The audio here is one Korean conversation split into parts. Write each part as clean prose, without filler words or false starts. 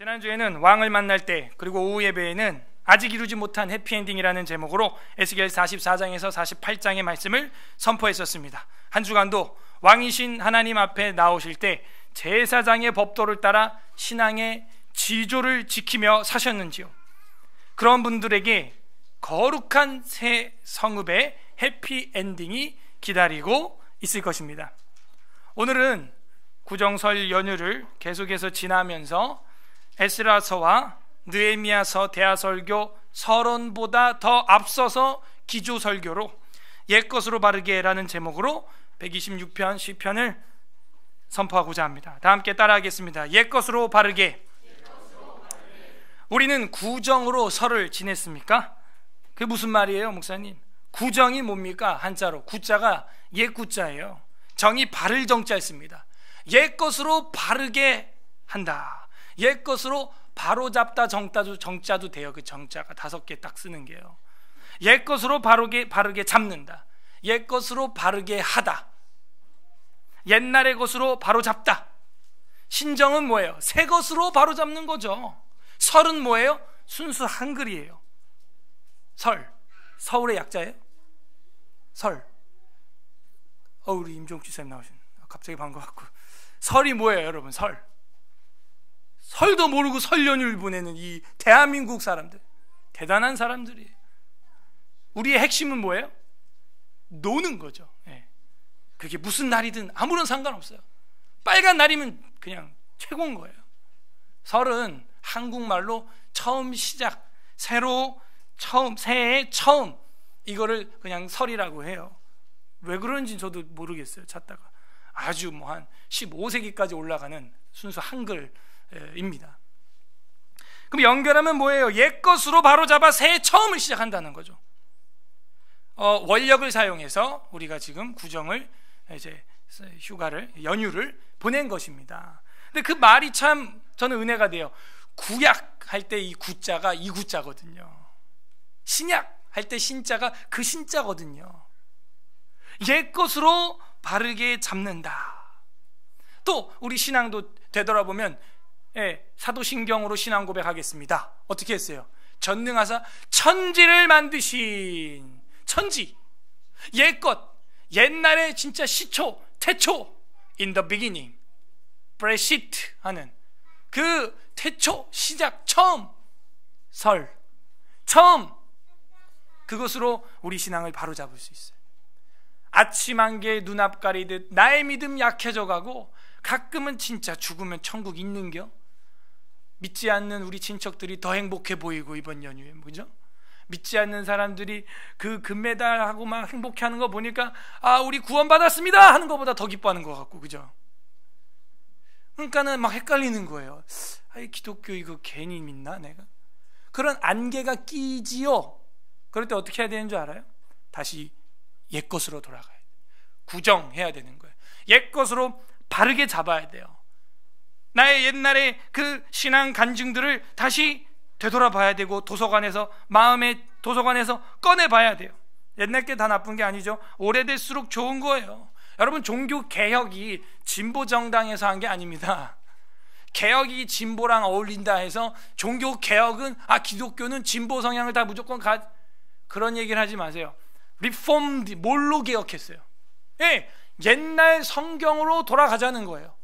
지난주에는 왕을 만날 때 그리고 오후 예배에는 아직 이루지 못한 해피엔딩이라는 제목으로 에스겔 44장에서 48장의 말씀을 선포했었습니다. 한 주간도 왕이신 하나님 앞에 나오실 때 제사장의 법도를 따라 신앙의 지조를 지키며 사셨는지요? 그런 분들에게 거룩한 새 성읍의 해피엔딩이 기다리고 있을 것입니다. 오늘은 구정설 연휴를 계속해서 지나면서 에스라서와 느헤미야서, 대하설교, 서론보다 더 앞서서 기조설교로 옛것으로 바르게라는 제목으로 126편 시편을 선포하고자 합니다. 다 함께 따라하겠습니다. 옛것으로 바르게. 우리는 구정으로 설을 지냈습니까? 그게 무슨 말이에요, 목사님? 구정이 뭡니까? 한자로 구자가 옛구자예요. 정이 바를 정자 있습니다. 옛것으로 바르게 한다. 옛것으로 바로잡다 정자도 돼요. 그 정자가 5개 딱 쓰는 게요. 옛것으로 바르게 잡는다. 옛것으로 바르게 하다. 옛날의 것으로 바로잡다. 신정은 뭐예요? 새 것으로 바로잡는 거죠. 설은 뭐예요? 순수 한글이에요. 설, 서울의 약자예요? 설. 우리 임종욱 지사님 나오신. 갑자기 반가웠고. 설이 뭐예요, 여러분? 설도 모르고 설 연휴를 보내는 이 대한민국 사람들, 대단한 사람들이에요. 우리의 핵심은 뭐예요? 노는 거죠. 그게 무슨 날이든 아무런 상관없어요. 빨간 날이면 그냥 최고인 거예요. 설은 한국말로 처음 시작, 새해의 처음, 이거를 그냥 설이라고 해요. 왜 그런지 저도 모르겠어요. 찾다가 아주 한 15세기까지 올라가는 순수 한글입니다. 그럼 연결하면 뭐예요? 옛것으로 바로잡아 새해 처음을 시작한다는 거죠. 원력을 사용해서 우리가 지금 구정을 이제 연휴를 보낸 것입니다. 근데 그 말이 참 저는 은혜가 돼요. 구약할 때 이 구자가 이 구자거든요. 신약 할 때 신자가 그 신자거든요. 옛것으로 바르게 잡는다. 또 우리 신앙도 되돌아보면 사도신경으로 신앙 고백하겠습니다. 어떻게 했어요? 전능하사 천지를 만드신 천지, 옛것, 옛날에 진짜 시초, 태초, in the beginning, 브레시트 하는 그 태초, 시작, 처음, 처음, 그것으로 우리 신앙을 바로잡을 수 있어요. 아침 안개에 눈앞 가리듯 나의 믿음 약해져 가고 가끔은 진짜 죽으면 천국 있는겨? 믿지 않는 우리 친척들이 더 행복해 보이고 이번 연휴에, 그죠? 믿지 않는 사람들이 그 금메달하고 막 행복해하는 거 보니까 우리 구원받았습니다 하는 것보다 더 기뻐하는 것 같고, 그죠? 그러니까는 막 헷갈리는 거예요. 기독교 이거 괜히 믿나 내가? 그런 안개가 끼지요. 그럴 때 어떻게 해야 되는 줄 알아요? 다시 옛것으로 돌아가야 돼요. 구정해야 되는 거예요. 옛것으로 바르게 잡아야 돼요. 나의 옛날의 그 신앙 간증들을 다시 되돌아봐야 되고 마음의 도서관에서 꺼내봐야 돼요. 옛날 게 다 나쁜 게 아니죠. 오래될수록 좋은 거예요. 여러분, 종교 개혁이 진보 정당에서 한 게 아닙니다. 개혁이 진보랑 어울린다 해서 종교 개혁은 기독교는 진보 성향을 다 무조건 그런 얘기를 하지 마세요. 리폼드, 뭘로 개혁했어요? 옛날 성경으로 돌아가자는 거예요.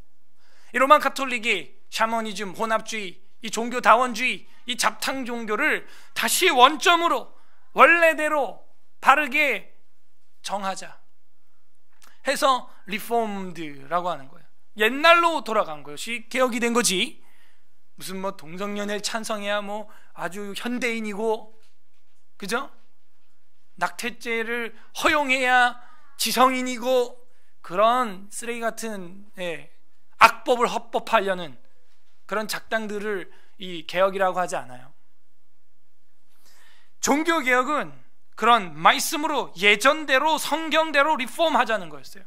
이 로만 카톨릭이 샤머니즘, 혼합주의, 이 종교 다원주의, 이 잡탕 종교를 다시 원점으로 원래대로 바르게 정하자 해서 리폼드라고 하는 거예요. 옛날로 돌아간 것이 개혁이 된 거지. 무슨 동성연애를 찬성해야 아주 현대인이고, 그죠? 낙태죄를 허용해야 지성인이고, 그런 쓰레기 같은 악법을 합법하려는 그런 작당들을 이 개혁이라고 하지 않아요. 종교개혁은 그런 말씀으로 예전대로 성경대로 리폼하자는 거였어요.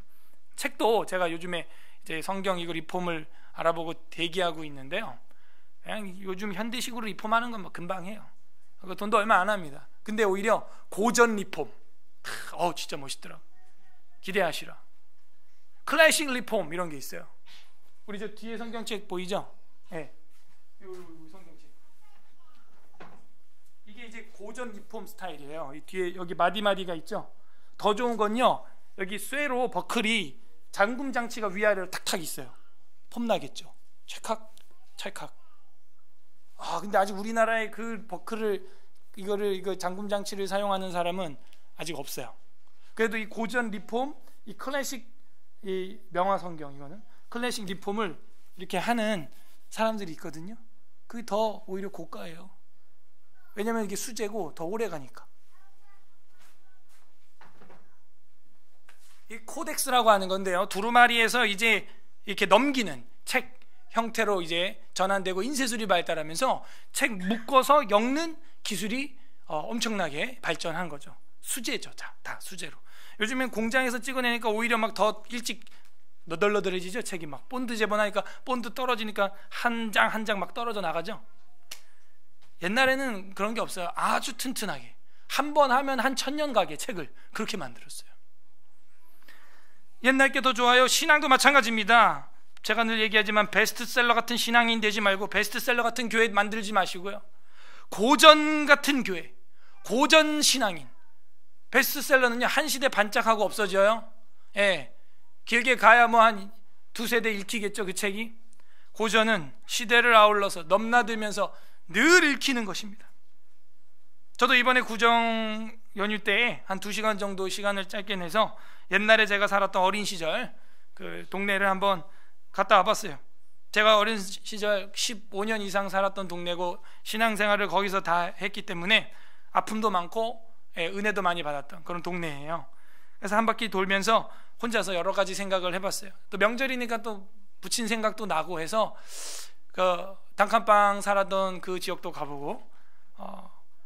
책도 제가 요즘에 이제 성경 이거 리폼을 알아보고 대기하고 있는데요. 그냥 요즘 현대식으로 리폼하는 건 금방 해요. 돈도 얼마 안 합니다. 근데 오히려 고전 리폼, 진짜 멋있더라. 기대하시라. 클래식 리폼 이런 게 있어요. 우리 저 뒤에 성경책 보이죠? 네. 이게 고전 리폼 스타일이에요. 이 뒤에 여기 마디마디가 있죠. 더 좋은 건요, 여기 쇠로 버클이 잠금 장치가 위아래로 탁탁 있어요. 폼나겠죠. 찰칵 찰칵. 근데 아직 우리나라에 그 버클을 이거 잠금 장치를 사용하는 사람은 아직 없어요. 그래도 이 고전 리폼, 이 클래식, 이 명화 성경, 이거는 클래식 리폼을 이렇게 하는 사람들이 있거든요. 그게 더 오히려 고가예요. 왜냐면 이게 수제고 더 오래 가니까. 이 코덱스라고 하는 건데요, 두루마리에서 이제 이렇게 넘기는 책 형태로 이제 전환되고 인쇄술이 발달하면서 책 묶어서 엮는 기술이 엄청나게 발전한 거죠. 수제죠. 다 수제로. 요즘엔 공장에서 찍어내니까 오히려 막 더 일찍 너덜너덜해지죠. 책이 막 본드 재본하니까 본드 떨어지니까 한 장 한 장 막 떨어져 나가죠. 옛날에는 그런 게 없어요. 아주 튼튼하게 한 번 하면 한 1000년 가게 책을 그렇게 만들었어요. 옛날 게 더 좋아요. 신앙도 마찬가지입니다. 제가 늘 얘기하지만 베스트셀러 같은 신앙인 되지 말고 베스트셀러 같은 교회 만들지 마시고요, 고전 같은 교회, 고전 신앙인. 베스트셀러는요, 한 시대 반짝하고 없어져요. 예, 길게 가야 뭐 한 두세 대 읽히겠죠, 그 책이. 고전은 시대를 아울러서 넘나들면서 늘 읽히는 것입니다. 저도 이번에 구정 연휴 때에 한 2시간 정도 시간을 짧게 내서 옛날에 제가 살았던 어린 시절 그 동네를 한번 갔다 와봤어요. 제가 어린 시절 15년 이상 살았던 동네고 신앙생활을 거기서 다 했기 때문에 아픔도 많고 은혜도 많이 받았던 그런 동네예요. 그래서 한 바퀴 돌면서 혼자서 여러 가지 생각을 해봤어요. 또 명절이니까 또 부친 생각도 나고 해서 그 단칸방 살았던 그 지역도 가보고,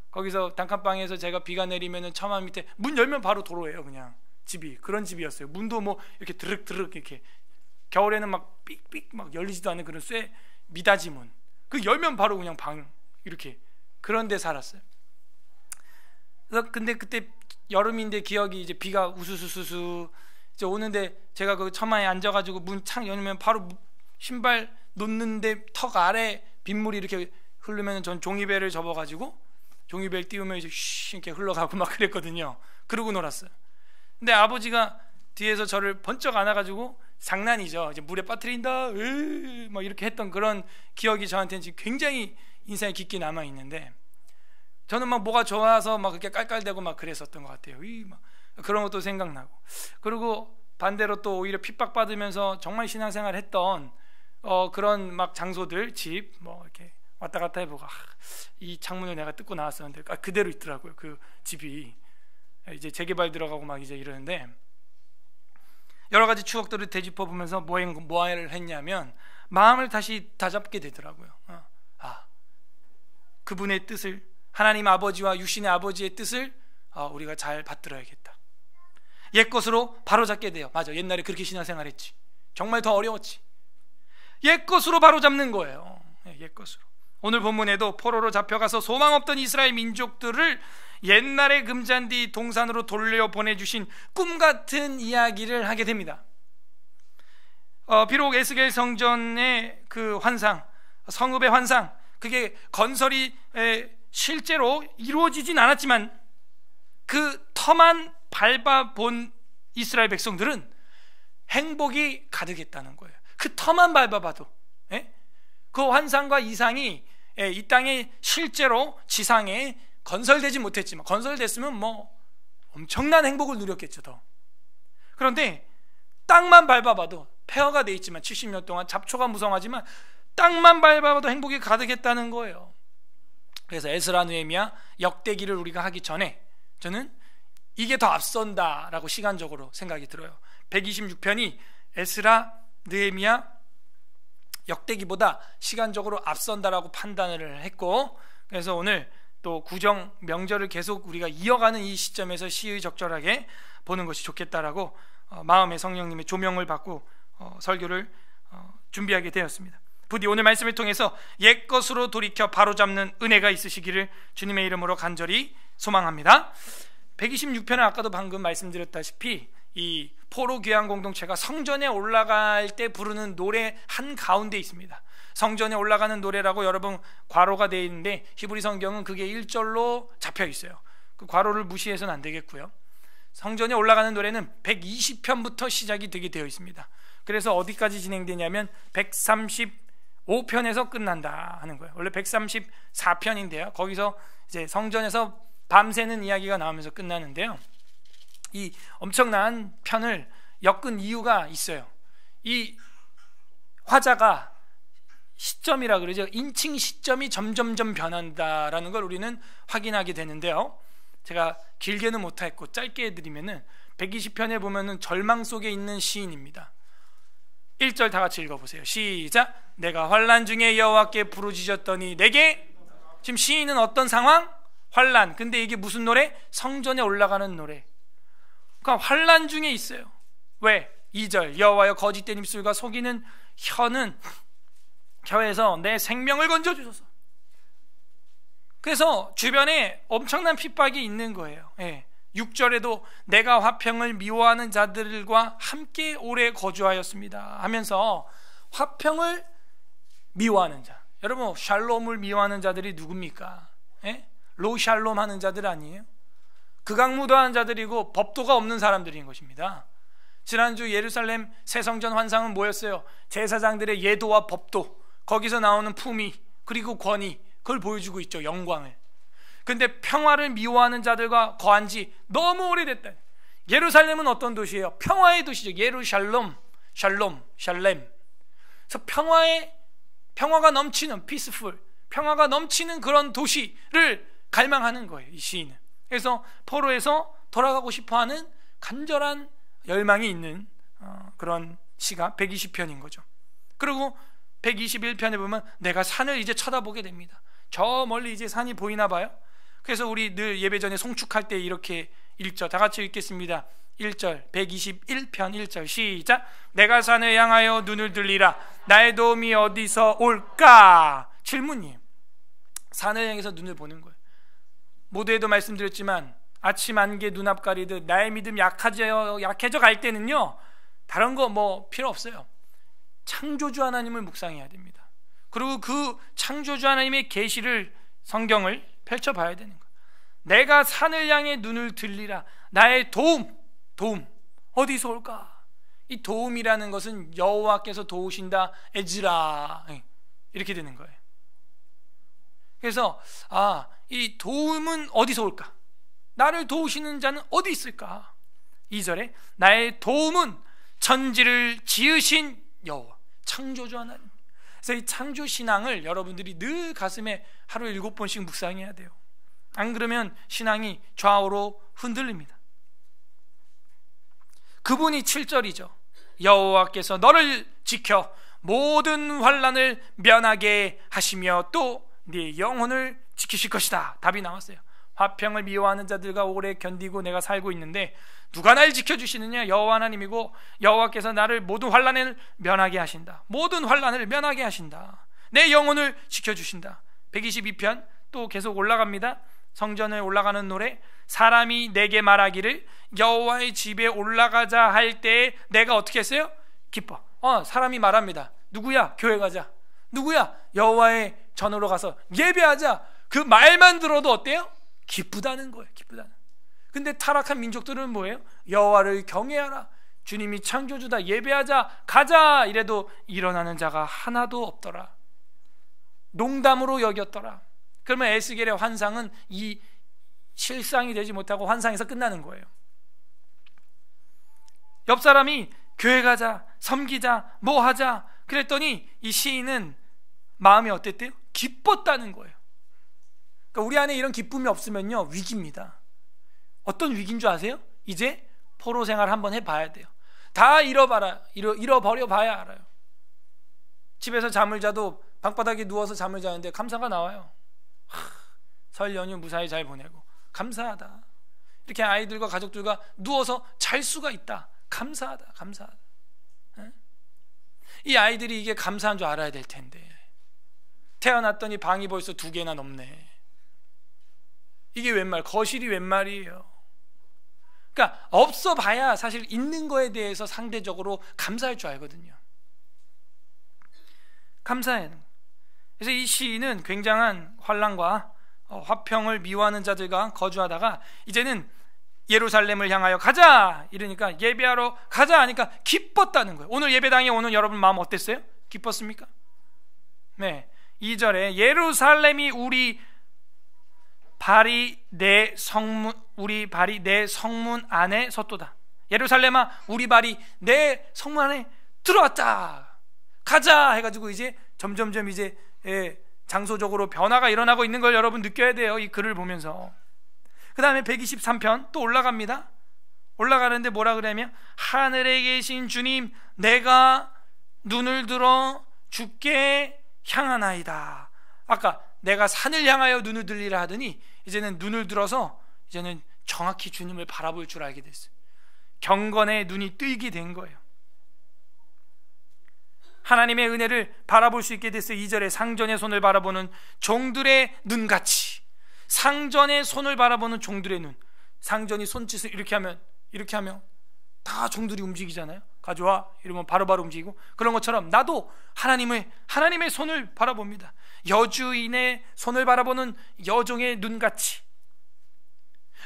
거기서 단칸방에서 제가 비가 내리면은 처마 밑에 문 열면 바로 도로예요. 그냥 집이 그런 집이었어요. 문도 뭐 이렇게 드륵드륵 이렇게, 겨울에는 막 삑삑 막 열리지도 않는 그런 쇠 미닫이 문, 그 열면 바로 그냥 방, 이렇게 그런 데 살았어요. 그래서 근데 그때 여름인데 기억이, 이제 비가 우수수수수 이제 오는데 제가 그 처마에 앉아가지고 문 창 열면 바로 신발 놓는데 턱 아래 빗물이 이렇게 흐르면 전 종이배를 접어가지고 종이배를 띄우면 이제 쉬 이렇게 흘러가고 막 그랬거든요. 그러고 놀았어요. 근데 아버지가 뒤에서 저를 번쩍 안아가지고, 장난이죠, 이제 물에 빠뜨린다 막 이렇게 했던 그런 기억이 저한테는 지금 굉장히 인상에 깊게 남아 있는데, 저는 막 뭐가 좋아서 막 그렇게 깔깔대고 막 그랬었던 것 같아요. 막 그런 것도 생각나고. 그리고 반대로 또 오히려 핍박받으면서 정말 신앙생활 했던 그런 막 장소들, 집 뭐 이렇게 왔다 갔다 해보고, 이 창문을 내가 뜯고 나왔었는데 그대로 있더라고요. 그 집이 이제 재개발 들어가고 막 이제 이러는데, 여러 가지 추억들을 되짚어 보면서 뭐를 했냐면 마음을 다시 다잡게 되더라고요. 그분의 뜻을, 하나님 아버지와 육신의 아버지의 뜻을 우리가 잘 받들어야겠다. 옛것으로 바로잡게 돼요. 맞아, 옛날에 그렇게 신앙생활했지. 정말 더 어려웠지. 옛것으로 바로잡는 거예요. 옛것으로. 오늘 본문에도 포로로 잡혀가서 소망 없던 이스라엘 민족들을 옛날에 금잔디 동산으로 돌려보내주신 꿈같은 이야기를 하게 됩니다. 비록 에스겔 성전의 그 환상, 성읍의 환상, 그게 건설이 실제로 이루어지진 않았지만 그 터만 밟아본 이스라엘 백성들은 행복이 가득했다는 거예요. 그 터만 밟아봐도, 그 환상과 이상이 이 땅에 실제로 지상에 건설되지 못했지만, 건설됐으면 뭐 엄청난 행복을 누렸겠죠 더. 그런데 땅만 밟아봐도, 폐허가 돼 있지만 70년 동안 잡초가 무성하지만 땅만 밟아봐도 행복이 가득했다는 거예요. 그래서 에스라 느헤미야 역대기를 우리가 하기 전에 저는 이게 더 앞선다라고 시간적으로 생각이 들어요. 126편이 에스라 느헤미야 역대기보다 시간적으로 앞선다라고 판단을 했고, 그래서 오늘 또 구정 명절을 계속 우리가 이어가는 이 시점에서 시의적절하게 보는 것이 좋겠다라고 마음의 성령님의 조명을 받고 설교를 준비하게 되었습니다. 부디 오늘 말씀을 통해서 옛것으로 돌이켜 바로잡는 은혜가 있으시기를 주님의 이름으로 간절히 소망합니다. 126편은 아까도 방금 말씀드렸다시피 이 포로 귀환 공동체가 성전에 올라갈 때 부르는 노래 한가운데 있습니다. 성전에 올라가는 노래라고 여러분 괄호가 되어 있는데 히브리 성경은 그게 1절로 잡혀 있어요. 그 괄호를 무시해서는 안 되겠고요. 성전에 올라가는 노래는 120편부터 시작이 되게 되어 있습니다. 그래서 어디까지 진행되냐면 135편에서 끝난다 하는 거예요. 원래 134편인데요. 거기서 이제 성전에서 밤새는 이야기가 나오면서 끝나는데요. 이 엄청난 편을 엮은 이유가 있어요. 이 화자가 시점이라 그러죠. 인칭 시점이 점점점 변한다라는 걸 우리는 확인하게 되는데요. 제가 길게는 못했고 짧게 해드리면은 120편에 보면은 절망 속에 있는 시인입니다. 1절 다 같이 읽어보세요. 시작. 내가 환난 중에 여호와께 부르짖었더니 내게. 지금 시인은 어떤 상황? 환난. 근데 이게 무슨 노래? 성전에 올라가는 노래. 그러니까 환난 중에 있어요. 왜? 2절 여호와여 거짓된 입술과 속이는 혀에서 내 생명을 건져주소서. 그래서 주변에 엄청난 핍박이 있는 거예요. 6절에도 내가 화평을 미워하는 자들과 함께 오래 거주하였습니다 하면서 화평을 미워하는 자, 여러분 샬롬을 미워하는 자들이 누굽니까? 로샬롬 하는 자들 아니에요? 극악무도한 자들이고 법도가 없는 사람들인 것입니다. 지난주 예루살렘 새성전 환상은 뭐였어요? 제사장들의 예도와 법도, 거기서 나오는 품위 그리고 권위, 그걸 보여주고 있죠. 영광을. 근데 평화를 미워하는 자들과 거한 지 너무 오래됐다. 예루살렘은 어떤 도시예요? 평화의 도시죠. 예루샬롬, 샬렘. 그래서 평화가 넘치는 peaceful, 평화가 넘치는 그런 도시를 갈망하는 거예요, 이 시인은. 그래서 포로에서 돌아가고 싶어하는 간절한 열망이 있는 그런 시가 120편인 거죠. 그리고 121편에 보면 내가 산을 이제 쳐다보게 됩니다. 저 멀리 이제 산이 보이나 봐요. 그래서 우리 늘 예배 전에 송축할 때 이렇게 읽죠. 다 같이 읽겠습니다. 1절 121편 1절 시작. 내가 산을 향하여 눈을 들리라. 나의 도움이 어디서 올까? 질문이에요. 산을 향해서 눈을 보는 거예요. 모두에도 말씀드렸지만 아침 안개 눈앞 가리듯 나의 믿음 약해져 갈 때는요, 다른 거 뭐 필요 없어요. 창조주 하나님을 묵상해야 됩니다. 그리고 그 창조주 하나님의 계시를, 성경을 펼쳐봐야 되는 거예요. 내가 산을 향해 눈을 들리라. 나의 도움 어디서 올까? 이 도움이라는 것은 여호와께서 도우신다, 에즈라, 이렇게 되는 거예요. 그래서 이 도움은 어디서 올까? 나를 도우시는 자는 어디 있을까? 2절에 나의 도움은 천지를 지으신 여호와, 창조주 하나님. 그래서 이 창조신앙을 여러분들이 늘 가슴에 하루 7번씩 묵상해야 돼요. 안 그러면 신앙이 좌우로 흔들립니다. 그분이 7절이죠. 여호와께서 너를 지켜 모든 환난을 면하게 하시며 또 네 영혼을 지키실 것이다. 답이 나왔어요. 화평을 미워하는 자들과 오래 견디고 내가 살고 있는데 누가 날 지켜주시느냐? 여호와 하나님이고, 여호와께서 나를 모든 환난을 면하게 하신다. 모든 환난을 면하게 하신다. 내 영혼을 지켜주신다. 122편 또 계속 올라갑니다. 성전에 올라가는 노래. 사람이 내게 말하기를 여호와의 집에 올라가자 할 때 내가 어떻게 했어요? 기뻐. 사람이 말합니다. 누구야? 교회 가자. 누구야? 여호와의 전으로 가서 예배하자. 그 말만 들어도 어때요? 기쁘다는 거예요. 기쁘다는. 근데 타락한 민족들은 뭐예요? 여호와를 경외하라, 주님이 창조주다, 예배하자, 가자 이래도 일어나는 자가 하나도 없더라. 농담으로 여겼더라. 그러면 에스겔의 환상은 이 실상이 되지 못하고 환상에서 끝나는 거예요. 옆 사람이 교회 가자, 섬기자, 뭐 하자 그랬더니 이 시인은 마음이 어땠대요? 기뻤다는 거예요. 그러니까 우리 안에 이런 기쁨이 없으면요, 위기입니다. 어떤 위기인 줄 아세요? 이제 포로 생활 한번 해봐야 돼요. 다 잃어버려 봐야 알아요. 집에서 잠을 자도 방바닥에 누워서 잠을 자는데 감사가 나와요. 설 연휴 무사히 잘 보내고 감사하다. 이렇게 아이들과 가족들과 누워서 잘 수가 있다. 감사하다. 이 아이들이 이게 감사한 줄 알아야 될 텐데 태어났더니 방이 벌써 2개나 넘네. 이게 웬 말? 거실이 웬 말이에요? 그러니까 없어 봐야 사실 있는 거에 대해서 상대적으로 감사할 줄 알거든요. 감사해야 합니다. 그래서 이 시인은 굉장한 환난과 화평을 미워하는 자들과 거주하다가 이제는 예루살렘을 향하여 가자 이러니까, 예배하러 가자 하니까 기뻤다는 거예요. 오늘 예배당에 오는 여러분 마음 어땠어요? 기뻤습니까? 네, 2절에 예루살렘이 우리 발이 내 성문 안에 섰도다. 예루살렘아, 우리 발이 내 성문 안에 들어왔다. 가자 해가지고 이제 점점점 이제 장소적으로 변화가 일어나고 있는 걸 여러분 느껴야 돼요, 이 글을 보면서. 그 다음에 123편 또 올라갑니다. 올라가는데 뭐라 그러냐면, 하늘에 계신 주님, 내가 눈을 들어 주께 향하나이다. 아까 내가 산을 향하여 눈을 들리라 하더니 이제는 눈을 들어서 이제는 정확히 주님을 바라볼 줄 알게 됐어요. 경건의 눈이 뜨이게 된 거예요. 하나님의 은혜를 바라볼 수 있게 됐어요. 2절에 상전의 손을 바라보는 종들의 눈같이. 상전의 손을 바라보는 종들의 눈. 상전이 손짓을 이렇게 하면 다 종들이 움직이잖아요. 가져와 이러면 바로바로 움직이고, 그런 것처럼 나도 하나님의 손을 바라봅니다. 여주인의 손을 바라보는 여종의 눈같이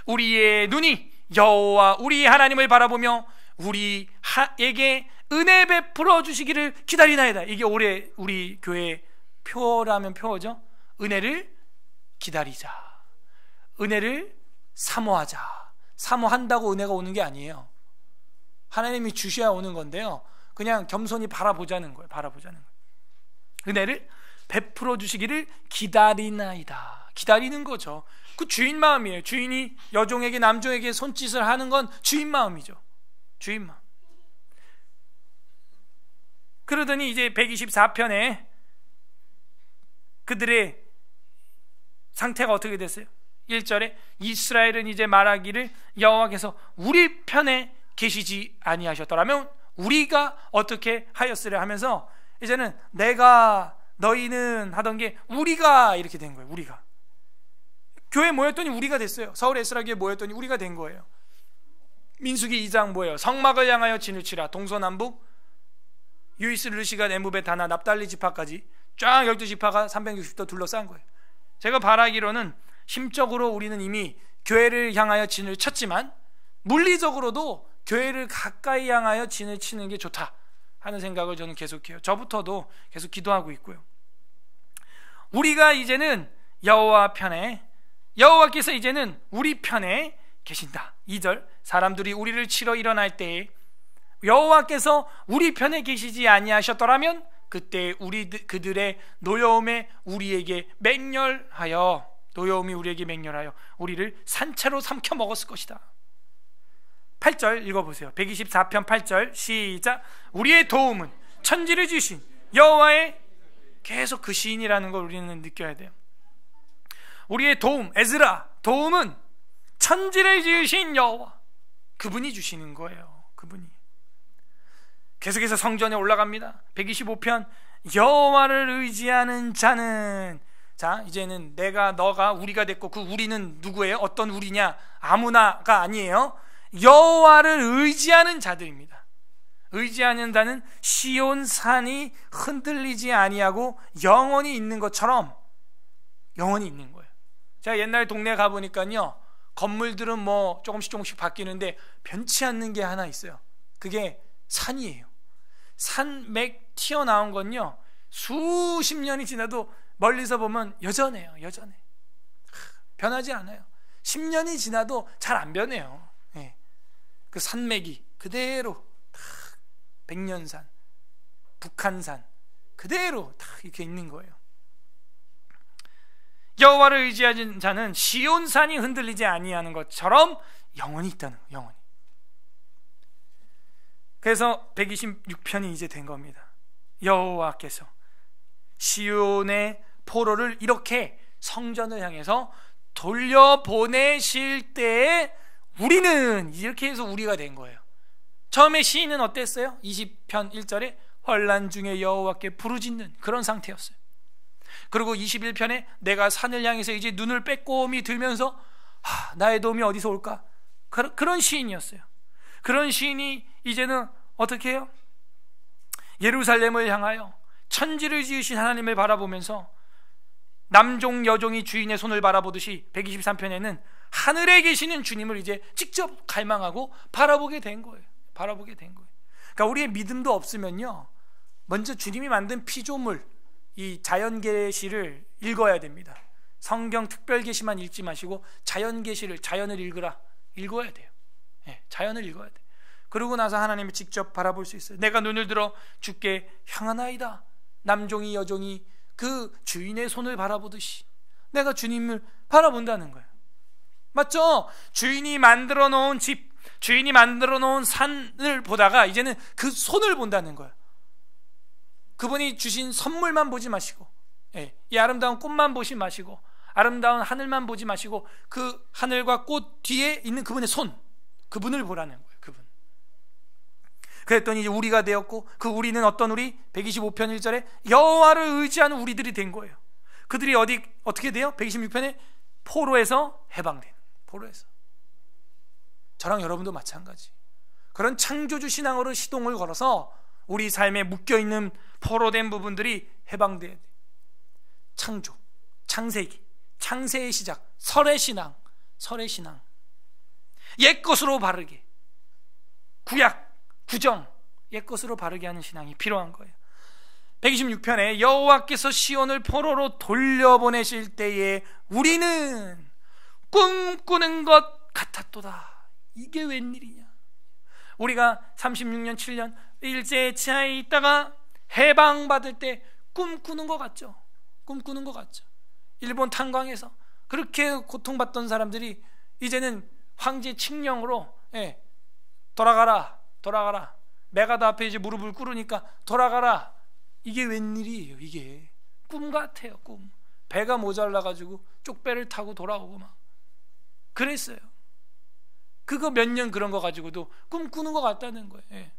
우리의 눈이 여호와 우리 하나님을 바라보며 우리에게 은혜 베풀어 주시기를 기다리나이다. 이게 올해 우리 교회 표라면 표어죠. 은혜를 기다리자, 은혜를 사모하자. 사모한다고 은혜가 오는 게 아니에요. 하나님이 주셔야 오는 건데요, 그냥 겸손히 바라보자는 거예요. 은혜를 베풀어 주시기를 기다리나이다. 기다리는 거죠. 그 주인 마음이에요. 주인이 여종에게 남종에게 손짓을 하는 건 주인 마음이죠. 주인 마음. 그러더니 이제 124편에 그들의 상태가 어떻게 됐어요? 1절에 이스라엘은 이제 말하기를, 여호와께서 우리 편에 계시지 아니하셨더라면 우리가 어떻게 하였으려 하면서, 이제는 내가 너희는 하던 게 우리가 이렇게 된 거예요. 우리가 교회에 모였더니 우리가 됐어요. 서울 에스라교에 모였더니 우리가 된 거예요. 민수기 2장 뭐예요? 성막을 향하여 진을 치라. 동서남북 유이스 르시가 네무벳 다나 납달리 지파까지 쫙 12지파가 360도 둘러싼 거예요. 제가 바라기로는 심적으로 우리는 이미 교회를 향하여 진을 쳤지만 물리적으로도 교회를 가까이 향하여 진을 치는 게 좋다 하는 생각을 저는 계속해요. 저부터도 계속 기도하고 있고요. 우리가 이제는 여호와 편에, 여호와께서 이제는 우리 편에 계신다. 2절, 사람들이 우리를 치러 일어날 때에 여호와께서 우리 편에 계시지 아니하셨더라면 그때 그들의 노여움에 우리에게 맹렬하여 우리를 산채로 삼켜 먹었을 것이다. 8절 읽어보세요. 124편 8절 시작. 우리의 도움은 천지를 지으신 여호와의, 계속 그 시인이라는 걸 우리는 느껴야 돼요. 우리의 도움, 에스라, 도움은 천지를 지으신 여호와, 그분이 주시는 거예요. 그분이. 계속해서 성전에 올라갑니다. 125편 여호와를 의지하는 자는, 자 이제는 내가 너가 우리가 됐고, 그 우리는 누구예요? 어떤 우리냐? 아무나가 아니에요. 여호와를 의지하는 자들입니다. 의지하는 자는 시온 산이 흔들리지 아니하고 영원히 있는 것처럼 영원히 있는 거예요. 제가 옛날 동네 가보니까요, 건물들은 뭐 조금씩 바뀌는데 변치 않는 게 하나 있어요. 그게 산이에요. 산맥 튀어나온 건요, 수십 년이 지나도 멀리서 보면 여전해요. 여전해. 변하지 않아요. 10년이 지나도 잘 안 변해요. 네. 그 산맥이 그대로 백년산, 북한산 그대로 다 이렇게 있는 거예요. 여호와를 의지하는 자는 시온산이 흔들리지 아니하는 것처럼 영원히 있다는 거예요. 영원히. 그래서 126편이 이제 된 겁니다. 여호와께서 시온의 포로를 이렇게 성전을 향해서 돌려보내실 때에 우리는, 이렇게 해서 우리가 된 거예요. 처음에 시인은 어땠어요? 20편 1절에 환난 중에 여호와께 부르짖는 그런 상태였어요. 그리고 21편에 내가 산을 향해서 이제 눈을 빼꼼히 들면서 나의 도움이 어디서 올까? 그런 시인이었어요. 그런 시인이 이제는 어떻게 해요? 예루살렘을 향하여 천지를 지으신 하나님을 바라보면서 남종 여종이 주인의 손을 바라보듯이 123편에는 하늘에 계시는 주님을 이제 직접 갈망하고 바라보게 된 거예요. 그러니까 우리의 믿음도 없으면요, 먼저 주님이 만든 피조물, 이 자연 계시를 읽어야 됩니다. 성경 특별 계시만 읽지 마시고 자연을 읽어야 돼요. 자연을 읽어야 돼요. 그러고 나서 하나님을 직접 바라볼 수 있어요. 내가 눈을 들어 주께 향하나이다. 남종이 여종이 그 주인의 손을 바라보듯이 내가 주님을 바라본다는 거예요. 맞죠? 주인이 만들어 놓은 집, 주인이 만들어 놓은 산을 보다가 이제는 그 손을 본다는 거예요. 그분이 주신 선물만 보지 마시고, 이 아름다운 꽃만 보지 마시고, 아름다운 하늘만 보지 마시고, 그 하늘과 꽃 뒤에 있는 그분의 손, 그분을 보라는 거예요. 그분. 그랬더니 이제 우리가 되었고, 그 우리는 어떤 우리? 125편 1절에 여호와를 의지하는 우리들이 된 거예요. 그들이 어떻게 돼요? 126편에 포로에서 해방된, 포로에서. 저랑 여러분도 마찬가지. 그런 창조주 신앙으로 시동을 걸어서 우리 삶에 묶여있는 포로된 부분들이 해방돼야 돼. 창조, 창세기, 창세의 시작, 설의 신앙. 옛것으로 바르게, 구약, 구정, 옛것으로 바르게 하는 신앙이 필요한 거예요. 126편에 여호와께서 시온을 포로로 돌려보내실 때에 우리는 꿈꾸는 것 같았도다. 이게 웬일이냐? 우리가 36년 7년 일제의 치하에 있다가 해방받을 때 꿈꾸는 것 같죠? 일본 탄광에서 그렇게 고통받던 사람들이 이제는 황제 칙령으로 돌아가라. 메가드 앞에 이제 무릎을 꿇으니까 돌아가라. 이게 웬일이에요? 이게 꿈 같아요. 꿈. 배가 모자라가지고 쪽배를 타고 돌아오고 막 그랬어요. 그거 몇 년 그런 거 가지고도 꿈꾸는 것 같다는 거예요.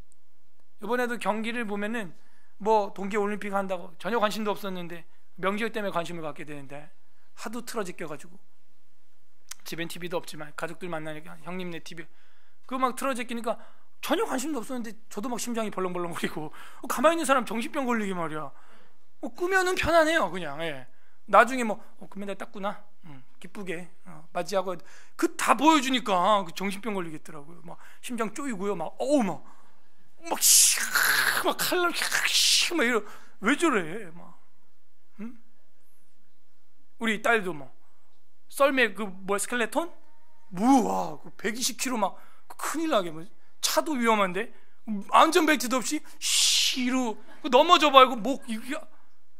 이번에도 경기를 보면은 뭐 동계올림픽 한다고 전혀 관심도 없었는데 명절 때문에 관심을 갖게 되는데 하도 틀어져 껴가지고, 집엔 TV도 없지만 가족들 만나니까 형님네 TV 그거 막 틀어져 끼니까 전혀 관심도 없었는데 저도 막 심장이 벌렁벌렁거리고, 가만히 있는 사람 정신병 걸리기 말이야. 꾸면은 편안해요 그냥. 나중에 그러면 내가 땄구나, 기쁘게 맞이하고 그 다 보여주니까 그 정신병 걸리겠더라고요. 막 심장 쪼이고요, 막 칼날 막 이러, 왜 저래 막. 우리 딸도 썰매 스켈레톤 우와 120kg 막 큰일 나게 차도 위험한데 안전벨트도 없이 시루 넘어져 말고 목 이게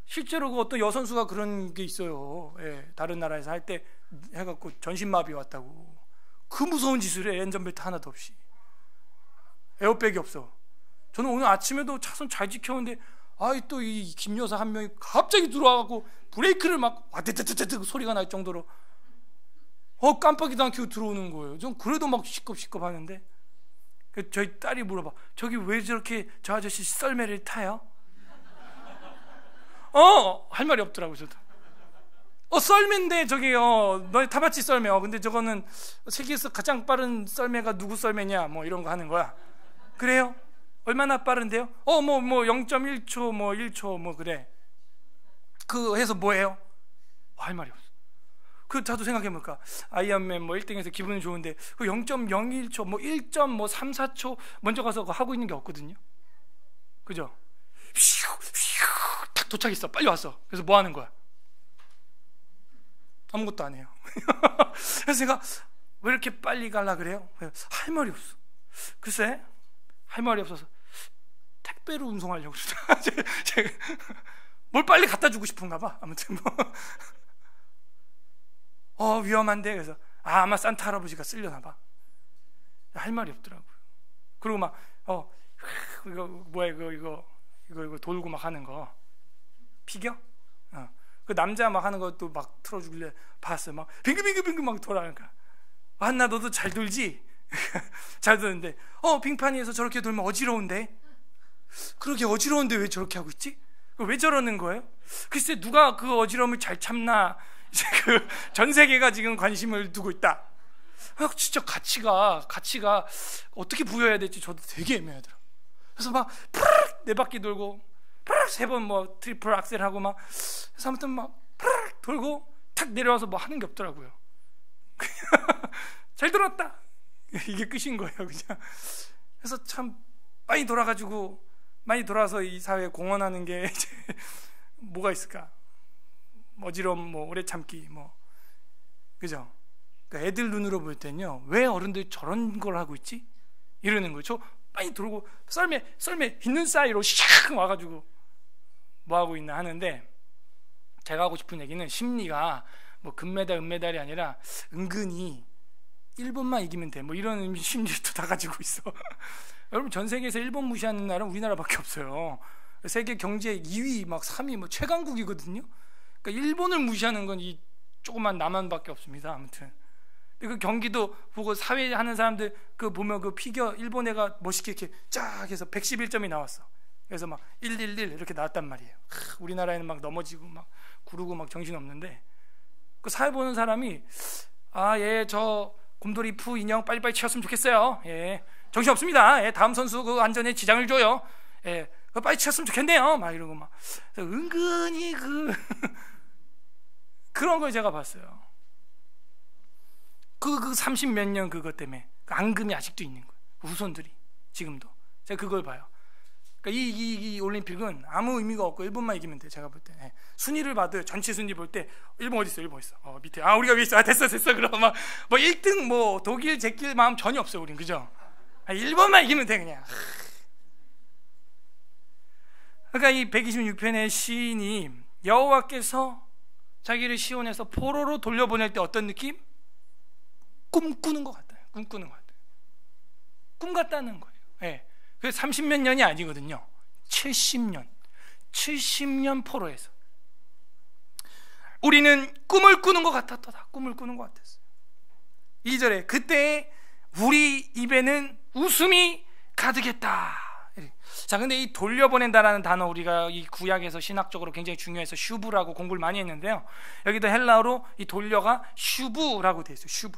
실제로 그 어떤 여선수가 그런 게 있어요. 다른 나라에서 할 때 해갖고 전신마비 왔다고. 그 무서운 짓을 해. 안전벨트 하나도 없이, 에어백이 없어. 저는 오늘 아침에도 차선 잘 지켰는데 또 이 김 여사 한 명이 갑자기 들어와갖고 브레이크를 막 와드드드드 소리가 날 정도로 깜빡이도 안 켜고 들어오는 거예요. 전 그래도 막 시겁시겁 하는데, 저희 딸이 물어봐, 저기 왜 저렇게 저 아저씨 썰매를 타요? 할 말이 없더라고요. 저도 썰매인데 저기요 너희 타봤지 썰매? 근데 저거는 세계에서 가장 빠른 썰매가 누구 썰매냐 뭐 이런 거 하는 거야. 그래요? 얼마나 빠른데요? 0.1초 1초 그래. 그 해서 뭐예요? 할 말이 없어. 저도 생각해볼까, 아이언맨 1등에서 기분은 좋은데 그 0.01초 1.34초 먼저 가서 하고 있는 게 없거든요. 그죠? 딱 도착했어. 빨리 왔어. 그래서 뭐 하는 거야? 아무것도 안 해요. 그래서 제가 왜 이렇게 빨리 가려 그래요? 할 말이 없어. 글쎄, 할 말이 없어서 택배로 운송하려고 제가 뭘 빨리 갖다 주고 싶은가 봐. 아무튼 위험한데. 그래서 아마 산타 할아버지가 쓸려나 봐. 할 말이 없더라고요. 그리고 막 이거 뭐야 이거 돌고 막 하는 거 피겨? 그 남자 막 하는 것도 막 틀어주길래 봤어요. 막 빙글빙글 막 돌아가니까, 나 너도 잘 돌지? 잘 도는데 빙판 위에서 저렇게 돌면 어지러운데. 그러게 어지러운데 왜 저렇게 하고 있지? 왜 저러는 거예요? 글쎄 누가 그 어지러움을 잘 참나. 이제 전 세계가 지금 관심을 두고 있다. 진짜 가치가 어떻게 부여해야 될지 저도 되게 애매하더라고요. 그래서 막 푸르륵 네 바퀴 돌고 세 번 뭐 트리플 악셀 하고 막 그래서 아무튼 막 돌고 탁 내려와서 뭐 하는 게 없더라고요. 잘 돌았다. 이게 끝인 거예요, 그냥. 그래서 참 많이 돌아가지고 많이 돌아서 이 사회에 공헌하는 게 이제 뭐가 있을까? 어지러움, 뭐 오래 참기, 뭐 그죠? 그러니까 애들 눈으로 볼 때는요, 왜 어른들 저런 걸 하고 있지? 이러는 거예요. 저 많이 돌고 썰매 있는 사이로 샥 와가지고 뭐 하고 있나 하는데, 제가 하고 싶은 얘기는 심리가 뭐 금메달 은메달이 아니라 은근히 일본만 이기면 돼, 뭐 이런 심리도 다 가지고 있어. 여러분, 전 세계에서 일본 무시하는 나라는 우리나라밖에 없어요. 세계 경제 2위 막 3위 뭐 최강국이거든요. 그러니까 일본을 무시하는 건 이 조그만 남한밖에 없습니다. 아무튼 그 경기도 보고 사회 하는 사람들 그 보면 그 피겨 일본 애가 멋있게 이렇게 쫙 해서 111점이 나왔어. 그래서 막 111 이렇게 나왔단 말이에요. 우리나라에는 막 넘어지고 막 구르고 막 정신 없는데, 그 사회 보는 사람이 예, 저 곰돌이 푸 인형 빨리빨리 치웠으면 좋겠어요. 예, 정신 없습니다. 예, 다음 선수 그 안전에 지장을 줘요. 예, 빨리 치웠으면 좋겠네요. 막 이러고 막 은근히 그런 걸 제가 봤어요. 그 30몇 년 그것 때문에 그 앙금이 아직도 있는 거예요. 후손들이 지금도. 제가 그걸 봐요. 그러니까 이 올림픽은 아무 의미가 없고 일본만 이기면 돼. 제가 볼 때. 예. 순위를 봐도 전체 순위 볼 때 일본 어디 있어? 일본 있어. 밑에 우리가 위에 있어. 됐어. 그럼 막 1등 뭐 독일 제낄 마음 전혀 없어요. 우린 그죠? 일본만 이기면 돼 그냥. 그러니까 이 126편의 시인이 여호와께서 자기를 시온에서 포로로 돌려보낼 때 어떤 느낌? 꿈꾸는 것 같아요. 꿈 같다는 거예요. 예. 그래서 30몇 년이 아니거든요. 70년 포로에서 우리는 꿈을 꾸는 것 같았다. 꿈을 꾸는 것 같았어요. 2절에 그때 우리 입에는 웃음이 가득했다. 자, 근데 이 돌려보낸다라는 단어, 우리가 이 구약에서 신학적으로 굉장히 중요해서 슈브라고 공부를 많이 했는데요, 여기도 헬라어로 이 돌려가 슈브라고 되어 있어요.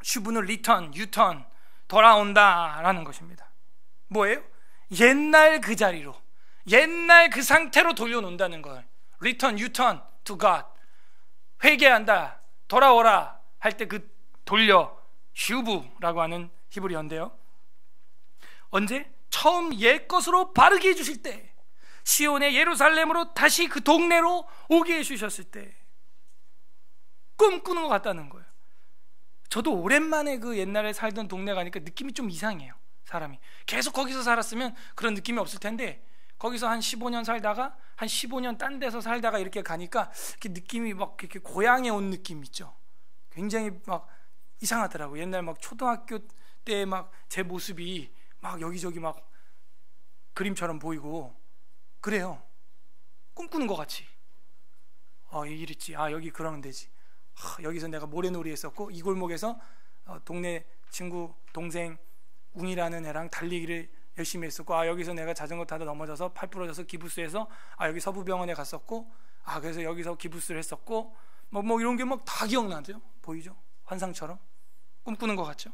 슈브는 리턴, 유턴, 돌아온다라는 것입니다. 뭐예요? 옛날 그 자리로, 옛날 그 상태로 돌려놓는다는 거예요. 리턴, 유턴 to God. 회개한다, 돌아오라 할 때 그 돌려, 슈브라고 하는 히브리어인데요, 언제? 처음 옛 것으로 바르게 해주실 때, 시온의 예루살렘으로 다시 그 동네로 오게 해주셨을 때 꿈꾸는 것 같다는 거예요. 저도 오랜만에 그 옛날에 살던 동네 가니까 느낌이 좀 이상해요. 사람이 계속 거기서 살았으면 그런 느낌이 없을 텐데, 거기서 한 15년 살다가 한 15년 딴 데서 살다가 이렇게 가니까 이렇게 느낌이 막 이렇게 고향에 온 느낌 있죠. 굉장히 막 이상하더라고요. 옛날 막 초등학교 때 막 제 모습이 막 여기저기 막 그림처럼 보이고 그래요. 꿈꾸는 것 같이. 이 일 있지. 여기 그러면 되지. 여기서 내가 모래놀이 했었고, 이 골목에서 동네 친구 동생 웅이라는 애랑 달리기를 열심히 했었고, 여기서 내가 자전거 타다 넘어져서 팔 부러져서 기부스해서 여기 서부병원에 갔었고, 그래서 여기서 기부스를 했었고, 뭐 이런 게 막 다 기억나죠? 보이죠? 환상처럼 꿈꾸는 것 같죠?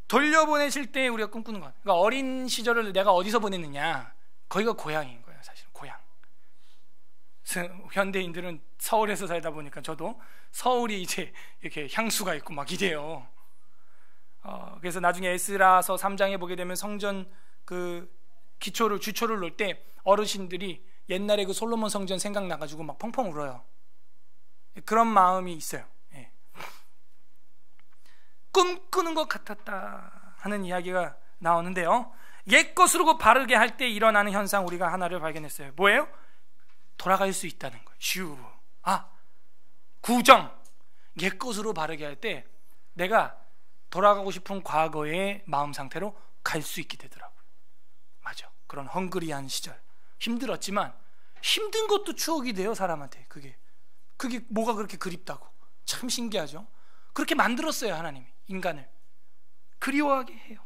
돌려보내실 때 우리가 꿈꾸는 것 같아요. 그러니까 어린 시절을 내가 어디서 보냈느냐, 거기가 고향인 거예요. 사실은 고향. 현대인들은 서울에서 살다 보니까 저도 서울이 이제 이렇게 향수가 있고 막 이래요. 그래서 나중에 에스라서 3장에 보게 되면 성전 그 주초를 놓을 때 어르신들이 옛날에 그 솔로몬 성전 생각나가지고 막 펑펑 울어요. 그런 마음이 있어요. 예. 꿈꾸는 것 같았다 하는 이야기가 나오는데요, 옛것으로 바르게 할 때 일어나는 현상, 우리가 하나를 발견했어요. 뭐예요? 돌아갈 수 있다는 거예요. 구정. 옛것으로 바르게 할 때 내가 돌아가고 싶은 과거의 마음 상태로 갈 수 있게 되더라고요. 맞아. 그런 헝그리한 시절, 힘들었지만 힘든 것도 추억이 돼요. 사람한테 그게 뭐가 그렇게 그립다고. 참 신기하죠. 그렇게 만들었어요. 하나님이 인간을 그리워하게 해요.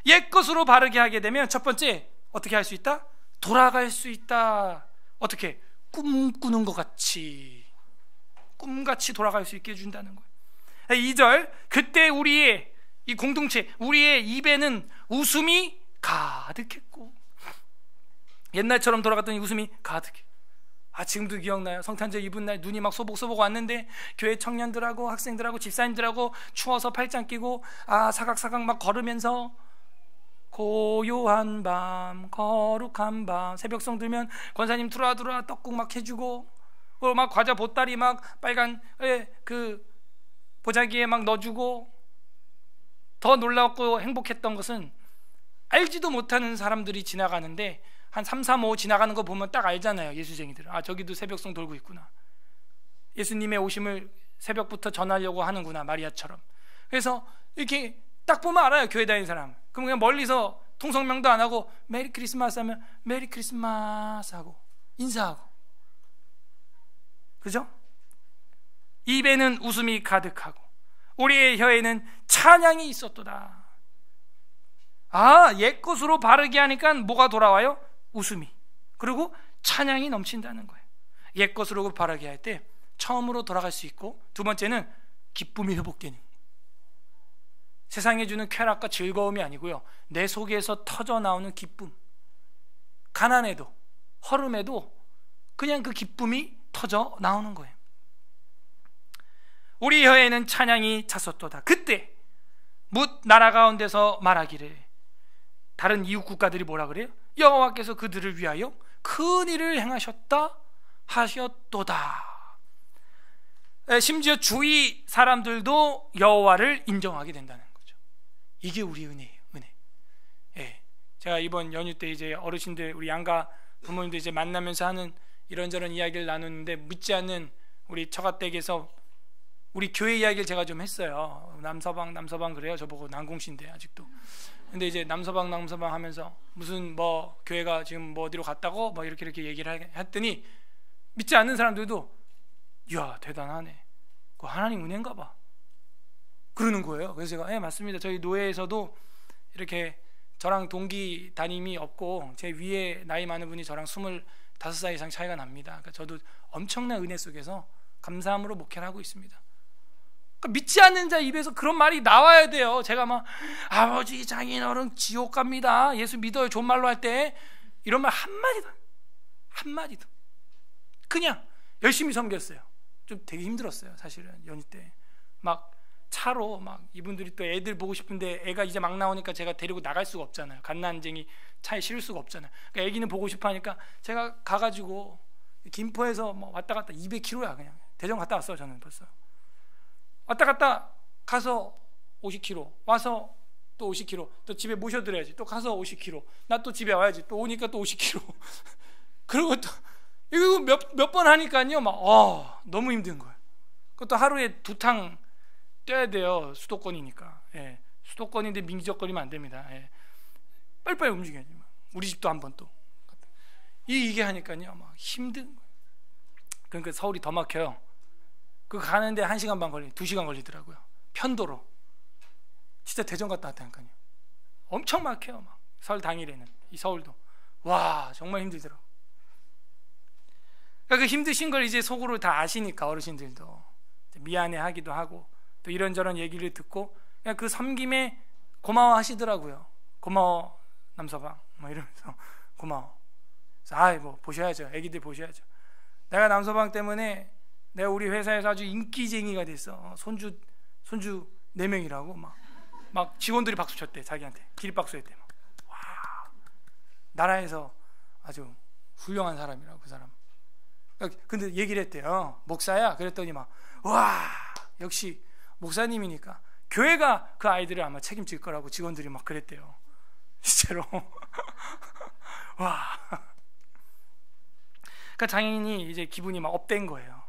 옛것으로 바르게 하게 되면 첫 번째, 어떻게 할 수 있다? 돌아갈 수 있다. 어떻게? 꿈꾸는 것 같이, 꿈같이 돌아갈 수 있게 해준다는 거예요. 2절, 그때 우리의 이 공동체, 우리의 입에는 웃음이 가득했고, 옛날처럼 돌아갔더니 웃음이 가득해. 지금도 기억나요. 성탄절 이분 날 눈이 막 소복소복 왔는데 교회 청년들하고 학생들하고 집사님들하고 추워서 팔짱 끼고 사각사각 막 걸으면서 고요한 밤 거룩한 밤, 새벽송 들면 권사님 들어와 떡국 막 해주고, 그리고 막 과자 보따리 막 빨간 그 보자기에 막 넣어주고. 더 놀랍고 행복했던 것은 알지도 못하는 사람들이 지나가는데 한 3, 4, 5 지나가는 거 보면 딱 알잖아요. 예수쟁이들. 저기도 새벽송 돌고 있구나. 예수님의 오심을 새벽부터 전하려고 하는구나, 마리아처럼. 그래서 이렇게 딱 보면 알아요, 교회 다니는 사람. 그럼 그냥 멀리서 통성명도 안 하고 메리 크리스마스 하면 메리 크리스마스 하고 인사하고, 그죠? 입에는 웃음이 가득하고 우리의 혀에는 찬양이 있었도다. 옛것으로 바르게 하니까 뭐가 돌아와요? 웃음이. 그리고 찬양이 넘친다는 거예요. 옛것으로 바르게 할 때 처음으로 돌아갈 수 있고, 두 번째는 기쁨이 회복되니, 세상에 주는 쾌락과 즐거움이 아니고요, 내 속에서 터져 나오는 기쁨. 가난해도 허름해도 그냥 그 기쁨이 터져 나오는 거예요. 우리 혀에는 찬양이 찼었도다. 그때 뭇 나라 가운데서 말하기를, 다른 이웃 국가들이 뭐라 그래요? 여호와께서 그들을 위하여 큰 일을 행하셨다 하셨도다. 심지어 주위 사람들도 여호와를 인정하게 된다는 거죠. 이게 우리 은혜예요, 은혜. 제가 이번 연휴 때 이제 어르신들, 우리 양가 부모님들 이제 만나면서 하는 이런저런 이야기를 나누는데, 믿지 않는 우리 처가댁에서 우리 교회 이야기를 제가 좀 했어요. 남서방 그래요. 저보고 난공신데 아직도. 근데 이제 남서방 하면서 무슨 뭐 교회가 지금 뭐 어디로 갔다고 뭐 이렇게 얘기를 했더니, 믿지 않는 사람들도 이야 대단하네, 그 하나님 은혜인가 봐 그러는 거예요. 그래서 제가 맞습니다. 저희 노예에서도 이렇게 저랑 동기 담임이 없고, 제 위에 나이 많은 분이 저랑 25살 이상 차이가 납니다. 그러니까 저도 엄청난 은혜 속에서 감사함으로 목회를 하고 있습니다. 그러니까 믿지 않는 자 입에서 그런 말이 나와야 돼요. 제가 막 아버지 장인어른 지옥 갑니다, 예수 믿어요, 존말로 할 때 이런 말 한마디도 그냥 열심히 섬겼어요. 좀 되게 힘들었어요, 사실은. 연휴 때 막 차로 막 이분들이 또 애들 보고 싶은데 애가 이제 막 나오니까 제가 데리고 나갈 수가 없잖아요. 갓난쟁이 차에 실을 수가 없잖아요. 그러니까 애기는 보고 싶어 하니까 제가 가가지고 김포에서 뭐 왔다 갔다 200km야. 그냥 대전 갔다 왔어요. 저는 벌써 왔다 갔다 가서 50km, 와서 또 50km, 또 집에 모셔드려야지, 또 가서 50km, 나 또 집에 와야지, 또 오니까 또 50km. 그리고 또 이거 몇 번 하니까요, 막 너무 힘든 거예요. 그것도 하루에 2탕 떼야 돼요. 수도권이니까. 수도권인데 민기적거리면 안 됩니다. 빨리빨리 움직여야지. 우리 집도 한번 또 이게 하니까요, 막 힘든 거예요. 그러니까 서울이 더 막혀요. 그거 가는데 1시간 반 걸리, 2시간 걸리더라고요. 편도로. 진짜 대전 갔다 왔다니까요. 엄청 막혀요. 막 설 당일에는 이 서울도 와 정말 힘들더라고. 그러니까 그 힘드신 걸 이제 속으로 다 아시니까 어르신들도 미안해하기도 하고, 또 이런저런 얘기를 듣고 그냥 그 섬김에 고마워하시더라고요. 고마워 남서방 뭐 이러면서 고마워. 그래서 뭐 보셔야죠. 애기들 보셔야죠. 내가 남서방 때문에 내가 우리 회사에서 아주 인기쟁이가 됐어. 손주 4명이라고 막 직원들이 박수 쳤대. 자기한테 기립박수 했대. 와, 나라에서 아주 훌륭한 사람이라고, 그 사람. 근데 얘기를 했대요. 목사야. 그랬더니 와 역시 목사님이니까 교회가 그 아이들을 아마 책임질 거라고 직원들이 막 그랬대요. 실제로. 와. 그러니까 장인이 이제 기분이 막 업된 거예요.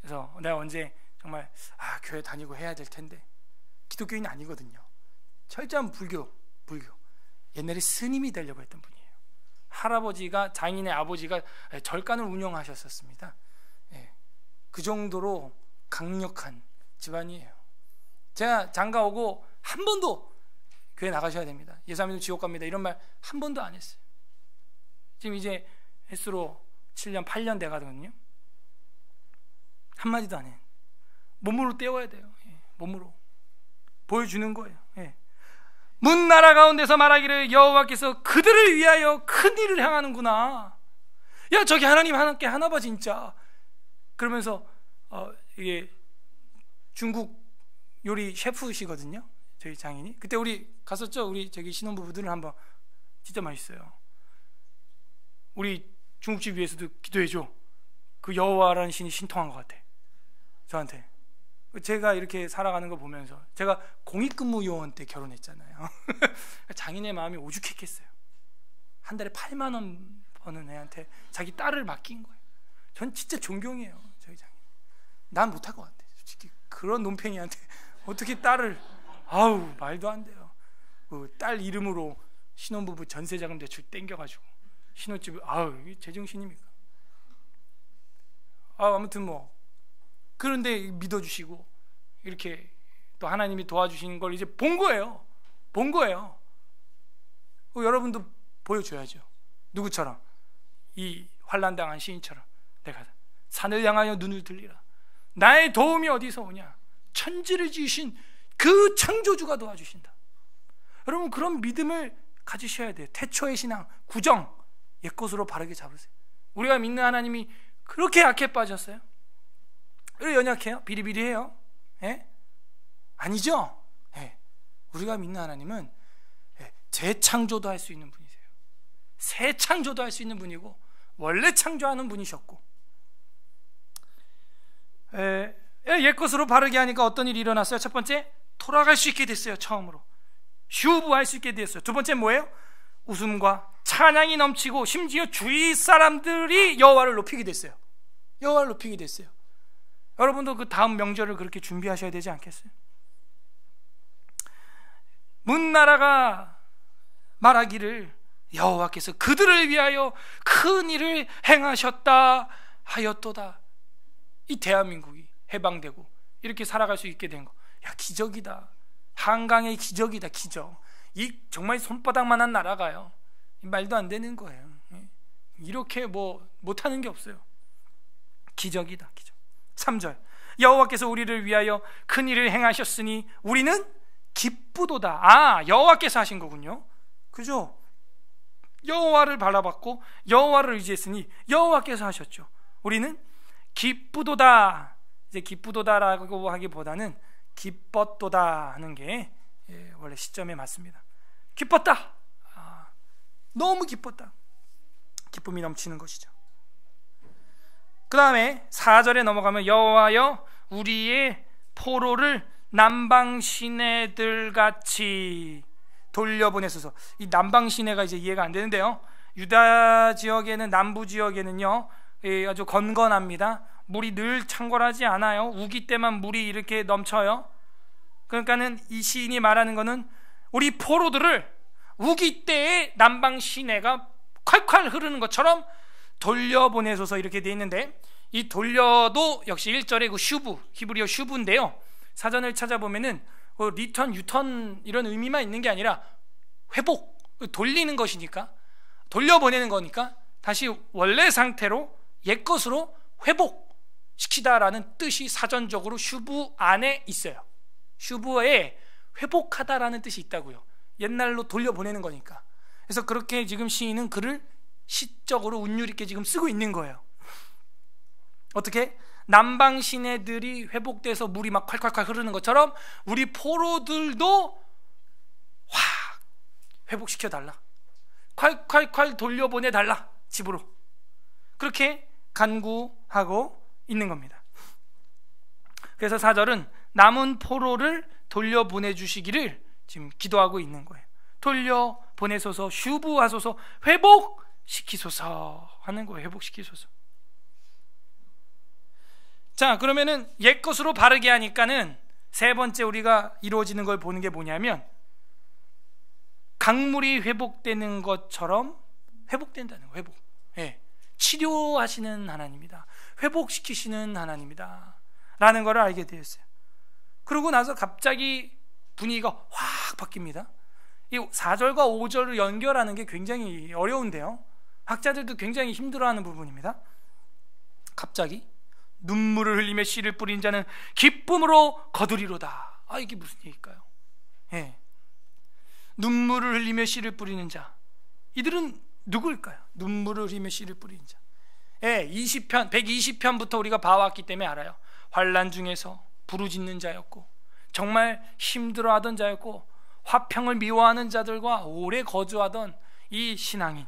그래서 내가 언제 정말 교회 다니고 해야 될 텐데, 기독교인이 아니거든요. 철저한 불교. 옛날에 스님이 되려고 했던 분이에요. 할아버지가, 장인의 아버지가 절간을 운영하셨었습니다. 그 정도로 강력한 집안이에요. 제가 장가 오고 한 번도 교회 나가셔야 됩니다, 예수 안 믿으면 지옥 갑니다, 이런 말 한 번도 안 했어요. 지금 이제 횟수로 7년 8년 돼가거든요. 한마디도 안 해. 몸으로 때워야 돼요. 몸으로 보여주는 거예요. 문 나라 가운데서 말하기를 여호와께서 그들을 위하여 큰 일을 행하는구나. 야, 저기 하나님 하나님께 하나 봐 진짜. 그러면서 이게 중국 요리 셰프시거든요, 저희 장인이. 그때 우리 갔었죠. 우리 저기 신혼부부들은 한번. 진짜 맛있어요. 우리 중국집 위에서도 기도해줘. 그 여호와라는 신이 신통한 것 같아, 저한테. 제가 이렇게 살아가는 거 보면서, 제가 공익근무 요원 때 결혼했잖아요. 장인의 마음이 오죽했겠어요. 한 달에 8만 원 버는 애한테 자기 딸을 맡긴 거예요. 전 진짜 존경해요, 저희 장인. 난 못할 것 같아, 솔직히. 그런 논팽이한테 어떻게 딸을. 아우, 말도 안 돼요. 그 딸 이름으로 신혼부부 전세자금 대출 땡겨가지고 신혼집을. 아우, 이게 제정신입니까? 아무튼 뭐 그런데 믿어주시고 이렇게 또 하나님이 도와주시는 걸 이제 본 거예요. 여러분도 보여줘야죠. 누구처럼? 이 환난당한 시인처럼. 내가 산을 향하여 눈을 들리라. 나의 도움이 어디서 오냐? 천지를 지으신 그 창조주가 도와주신다. 여러분, 그런 믿음을 가지셔야 돼요. 태초의 신앙, 구정, 옛것으로 바르게 잡으세요. 우리가 믿는 하나님이 그렇게 약해 빠졌어요? 왜 연약해요? 비리비리해요? 예? 아니죠? 예. 우리가 믿는 하나님은 재창조도 할 수 있는 분이세요. 새 창조도 할 수 있는 분이고, 원래 창조하는 분이셨고, 옛것으로 바르게 하니까 어떤 일이 일어났어요? 첫 번째, 돌아갈 수 있게 됐어요. 처음으로 휴부할 수 있게 됐어요. 두 번째 뭐예요? 웃음과 찬양이 넘치고, 심지어 주위 사람들이 여호와를 높이게 됐어요. 여호와를 높이게 됐어요. 여러분도 그 다음 명절을 그렇게 준비하셔야 되지 않겠어요? 문 나라가 말하기를 여호와께서 그들을 위하여 큰 일을 행하셨다 하였도다. 이 대한민국이 해방되고 이렇게 살아갈 수 있게 된 거, 야, 기적이다. 한강의 기적이다, 기적. 이 정말 손바닥만한 나라가요, 말도 안 되는 거예요. 이렇게 뭐 못하는 게 없어요. 기적이다, 기적. 3절, 여호와께서 우리를 위하여 큰 일을 행하셨으니 우리는 기쁘도다. 여호와께서 하신 거군요. 그죠? 여호와를 바라봤고 여호와를 의지했으니 여호와께서 하셨죠. 우리는 기쁘도다. 이제 기쁘도다라고 하기보다는 기뻤도다 하는 게 원래 시점에 맞습니다. 기뻤다. 너무 기뻤다. 기쁨이 넘치는 것이죠. 그 다음에 4절에 넘어가면 여호와여 우리의 포로를 남방 시내들 같이 돌려보내소서. 이 남방 시내가 이제 이해가 안 되는데요, 유다 지역에는, 남부 지역에는요 아주 건건합니다. 물이 늘 창궐하지 않아요. 우기 때만 물이 이렇게 넘쳐요. 그러니까는 이 시인이 말하는 거는 우리 포로들을 우기 때에 남방 시내가 콸콸 흐르는 것처럼 돌려보내소서, 이렇게 돼 있는데, 이 돌려도 역시 1절에 그 슈브, 히브리어 슈브인데요, 사전을 찾아보면은 리턴, 유턴 이런 의미만 있는 게 아니라 회복, 돌리는 것이니까, 돌려보내는 거니까 다시 원래 상태로 옛것으로 회복시키다라는 뜻이 사전적으로 슈브 안에 있어요. 슈브에 회복하다라는 뜻이 있다고요. 옛날로 돌려보내는 거니까. 그래서 그렇게 지금 시인은 글을 시적으로 운율 있게 지금 쓰고 있는 거예요. 어떻게? 남방 시내들이 회복돼서 물이 막 콸콸콸 흐르는 것처럼 우리 포로들도 확 회복시켜달라, 콸콸콸 돌려보내달라, 집으로. 그렇게 간구하고 있는 겁니다. 그래서 4절은 남은 포로를 돌려보내주시기를 지금 기도하고 있는 거예요. 돌려보내소서, 슈브하소서, 회복시키소서 하는 거예요. 회복시키소서. 자, 그러면은 옛것으로 바르게 하니까는 세 번째 우리가 이루어지는 걸 보는 게 뭐냐면, 강물이 회복되는 것처럼 회복된다는 거예요. 회복. 치료하시는 하나님이다, 회복시키시는 하나님이다 라는 걸 알게 되었어요. 그러고 나서 갑자기 분위기가 확 바뀝니다. 이 4절과 5절을 연결하는 게 굉장히 어려운데요, 학자들도 굉장히 힘들어하는 부분입니다. 갑자기 눈물을 흘리며 씨를 뿌린 자는 기쁨으로 거두리로다. 이게 무슨 얘기일까요? 눈물을 흘리며 씨를 뿌리는 자, 이들은 누구일까요? 눈물을 흘리며 씨를 뿌리는 자. 120편부터 우리가 봐왔기 때문에 알아요. 환난 중에서 부르짖는 자였고, 정말 힘들어하던 자였고, 화평을 미워하는 자들과 오래 거주하던 이 신앙인,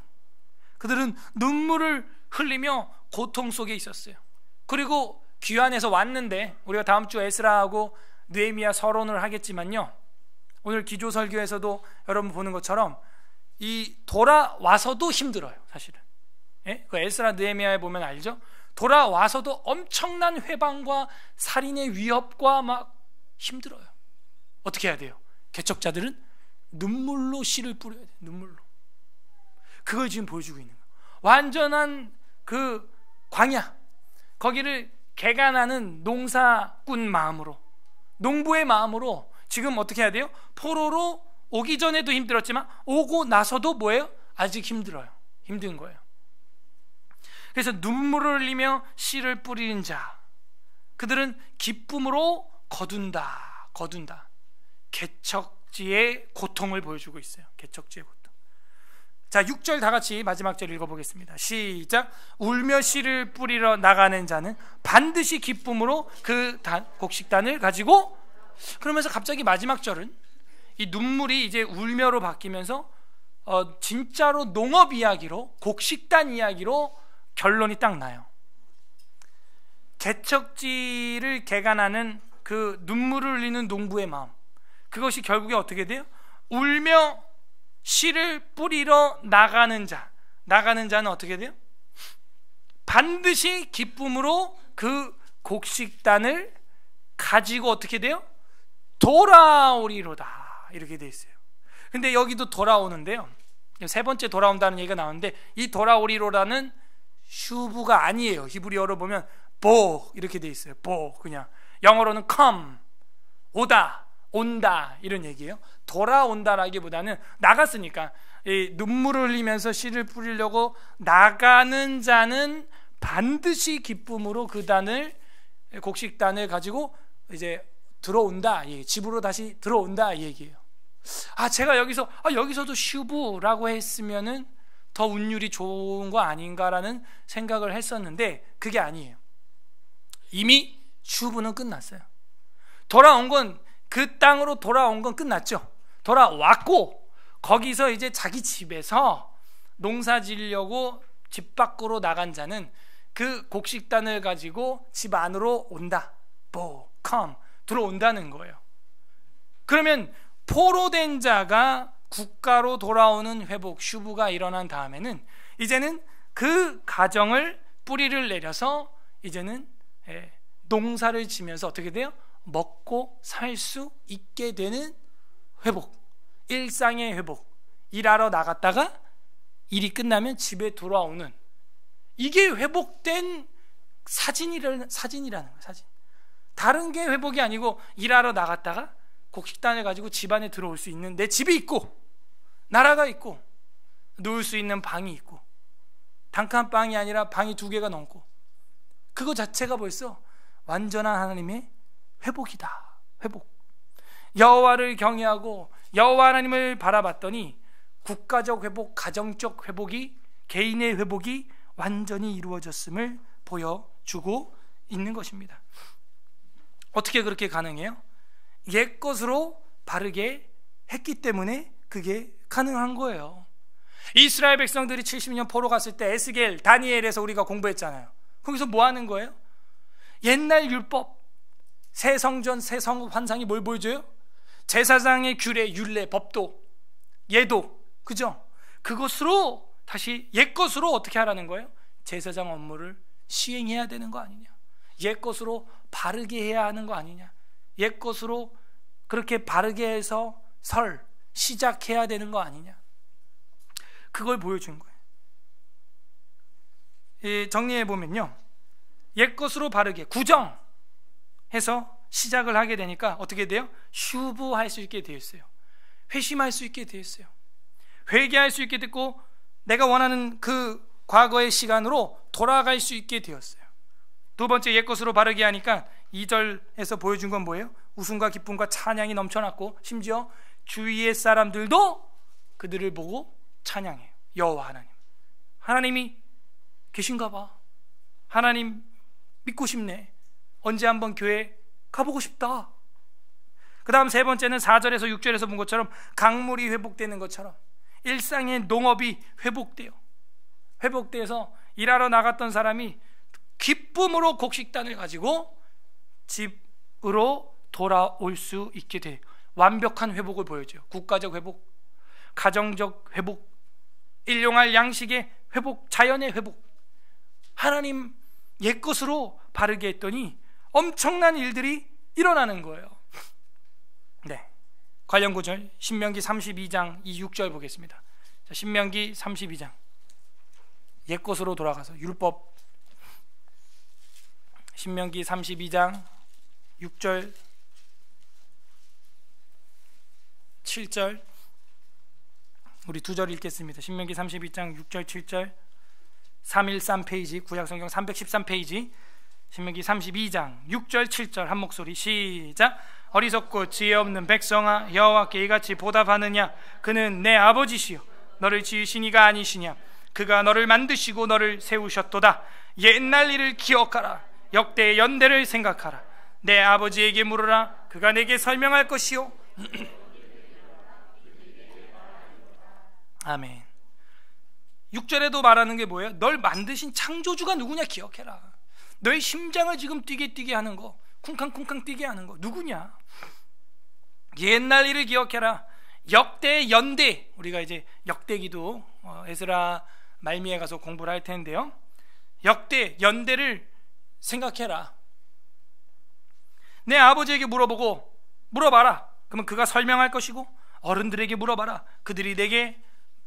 그들은 눈물을 흘리며 고통 속에 있었어요. 그리고 귀환해서 왔는데, 우리가 다음 주 에스라하고 느헤미야 서론을 하겠지만요, 오늘 기조설교에서도 여러분 보는 것처럼 이 돌아와서도 힘들어요. 사실은 그 에스라 느헤미야에 보면 알죠? 돌아와서도 엄청난 회방과 살인의 위협과 막 힘들어요. 어떻게 해야 돼요? 개척자들은 눈물로 씨를 뿌려야 돼요. 눈물로. 그걸 지금 보여주고 있는 거예요. 완전한 그 광야, 거기를 개간하는 농사꾼 마음으로, 농부의 마음으로 지금 어떻게 해야 돼요? 포로로 오기 전에도 힘들었지만 오고 나서도 뭐예요? 아직 힘들어요. 힘든 거예요. 그래서 눈물을 흘리며 씨를 뿌리는 자, 그들은 기쁨으로 거둔다. 개척지의 고통을 보여주고 있어요. 개척지의 고통. 자, 6절 다 같이 마지막 절 읽어보겠습니다. 시작. 울며 씨를 뿌리러 나가는 자는 반드시 기쁨으로 그 곡식단을 가지고, 그러면서 갑자기 마지막 절은 이 눈물이 이제 울며로 바뀌면서 진짜로 농업 이야기로, 곡식단 이야기로 결론이 딱 나요. 개척지를 개간하는 그 눈물을 흘리는 농부의 마음, 그것이 결국에 어떻게 돼요? 울며 씨를 뿌리러 나가는 자는 어떻게 돼요? 반드시 기쁨으로 그 곡식단을 가지고 어떻게 돼요? 돌아오리로다, 이렇게 돼 있어요. 근데 여기도 돌아오는데요, 세 번째 돌아온다는 얘기가 나오는데, 이 돌아오리로라는 슈브가 아니에요. 히브리어로 보면 보 이렇게 돼 있어요. 보, 그냥 영어로는 come, 오다, 온다, 이런 얘기예요. 돌아온다라기보다는 나갔으니까 이 눈물을 흘리면서 씨를 뿌리려고 나가는 자는 반드시 기쁨으로 그 곡식단을 가지고 이제 들어온다, 집으로 다시 들어온다, 이 얘기예요. 제가 여기서도 슈브라고 했으면은 더 운율이 좋은 거 아닌가라는 생각을 했었는데, 그게 아니에요. 이미 슈브는 끝났어요. 돌아온 건, 그 땅으로 돌아온 건 끝났죠. 돌아왔고, 거기서 이제 자기 집에서 농사 지으려고 집 밖으로 나간 자는 그 곡식단을 가지고 집 안으로 온다. come, 들어온다는 거예요. 그러면 포로된 자가 국가로 돌아오는 회복, 슈브가 일어난 다음에는 이제는 그 가정을 뿌리를 내려서 이제는 농사를 지면서 어떻게 돼요? 먹고 살 수 있게 되는 회복, 일상의 회복. 일하러 나갔다가 일이 끝나면 집에 돌아오는, 이게 회복된 사진이라는 거예요. 사진. 다른 게 회복이 아니고, 일하러 나갔다가 곡식단을 가지고 집안에 들어올 수 있는 내 집이 있고, 나라가 있고, 누울 수 있는 방이 있고, 단칸방이 아니라 방이 2개가 넘고, 그거 자체가 벌써 완전한 하나님의 회복이다. 회복. 여호와를 경외하고 여호와 하나님을 바라봤더니 국가적 회복, 가정적 회복이, 개인의 회복이 완전히 이루어졌음을 보여주고 있는 것입니다. 어떻게 그렇게 가능해요? 옛 것으로 바르게 했기 때문에 그게 가능한 거예요. 이스라엘 백성들이 70년 포로 갔을 때 에스겔, 다니엘에서 우리가 공부했잖아요. 거기서 뭐 하는 거예요? 옛날 율법, 새 성전, 새 성읍 환상이 뭘 보여줘요? 제사장의 규례, 율례, 법도, 예도, 그죠? 그것으로 다시 옛 것으로 어떻게 하라는 거예요? 제사장 업무를 시행해야 되는 거 아니냐? 옛 것으로 바르게 해야 하는 거 아니냐? 옛 것으로 그렇게 바르게 해서 시작해야 되는 거 아니냐? 그걸 보여준 거예요. 정리해 보면요, 옛 것으로 바르게 구정해서 시작을 하게 되니까 어떻게 돼요? 슈브할 수 있게 되어 있어요. 회심할 수 있게 되어 있어요. 회개할 수 있게 됐고, 내가 원하는 그 과거의 시간으로 돌아갈 수 있게 되었어요. 두 번째, 옛 것으로 바르게 하니까 2절에서 보여준 건 뭐예요? 웃음과 기쁨과 찬양이 넘쳐났고 심지어 주위의 사람들도 그들을 보고 찬양해요. 여호와 하나님, 하나님이 계신가 봐. 하나님 믿고 싶네. 언제 한번 교회 가보고 싶다. 그 다음 세 번째는 4절에서 6절에서 본 것처럼 강물이 회복되는 것처럼 일상의 농업이 회복돼서 일하러 나갔던 사람이 기쁨으로 곡식단을 가지고 집으로 돌아올 수 있게 돼요. 완벽한 회복을 보여줘요. 국가적 회복, 가정적 회복, 일용할 양식의 회복, 자연의 회복. 하나님 옛것으로 바르게 했더니 엄청난 일들이 일어나는 거예요. 네, 관련 구절 신명기 32장 이 6절 보겠습니다. 자, 신명기 32장 옛것으로 돌아가서 율법, 신명기 32장 6절 7절 우리 두 절 읽겠습니다. 신명기 32장 6절 7절 313페이지 구약성경 313페이지 신명기 32장 6절 7절 한 목소리 시작. 어리석고 지혜 없는 백성아, 여호와께 이같이 보답하느냐? 그는 내 아버지시요 너를 지으신 이가 아니시냐? 그가 너를 만드시고 너를 세우셨도다. 옛날 일을 기억하라. 역대의 연대를 생각하라. 내 아버지에게 물으라. 그가 내게 설명할 것이요. 아멘. 6절에도 말하는 게 뭐예요? 널 만드신 창조주가 누구냐 기억해라. 너의 심장을 지금 뛰게 하는 거, 쿵쾅쿵쾅 뛰게 하는 거 누구냐? 옛날 일을 기억해라. 역대 연대, 우리가 이제 역대기도 에스라 말미에 가서 공부를 할 텐데요, 역대 연대를 생각해라. 내 아버지에게 물어봐라. 그러면 그가 설명할 것이고, 어른들에게 물어봐라. 그들이 내게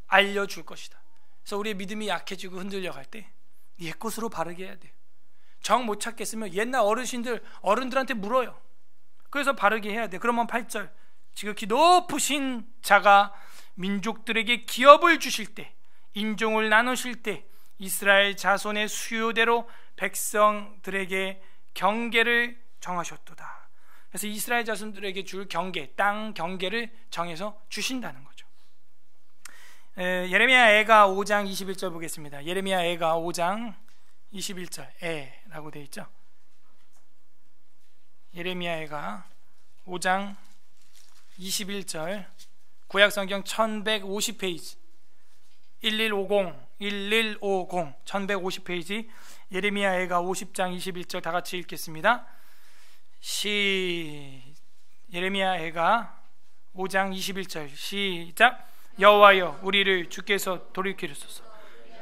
알려줄 것이다. 그래서 우리의 믿음이 약해지고 흔들려 갈 때 옛것으로 바르게 해야 돼요. 정 못 찾겠으면 옛날 어른들한테 물어요. 그래서 바르게 해야 돼. 그러면 8절 지극히 높으신 자가 민족들에게 기업을 주실 때, 인종을 나누실 때 이스라엘 자손의 수요대로 백성들에게 경계를 정하셨도다. 그래서 이스라엘 자손들에게 줄 경계, 땅 경계를 정해서 주신다는 거죠. 예레미야 애가 5장 21절 보겠습니다. 예레미야 애가 5장 21절 애라고 되어 있죠. 예레미야 애가 5장 21절 구약성경 1150페이지 1150 1150페이지 예레미야 애가 50장 21절 다 같이 읽겠습니다. 예레미야 애가 5장 21절 시작. 여호와여 우리를 주께서 돌이키소서.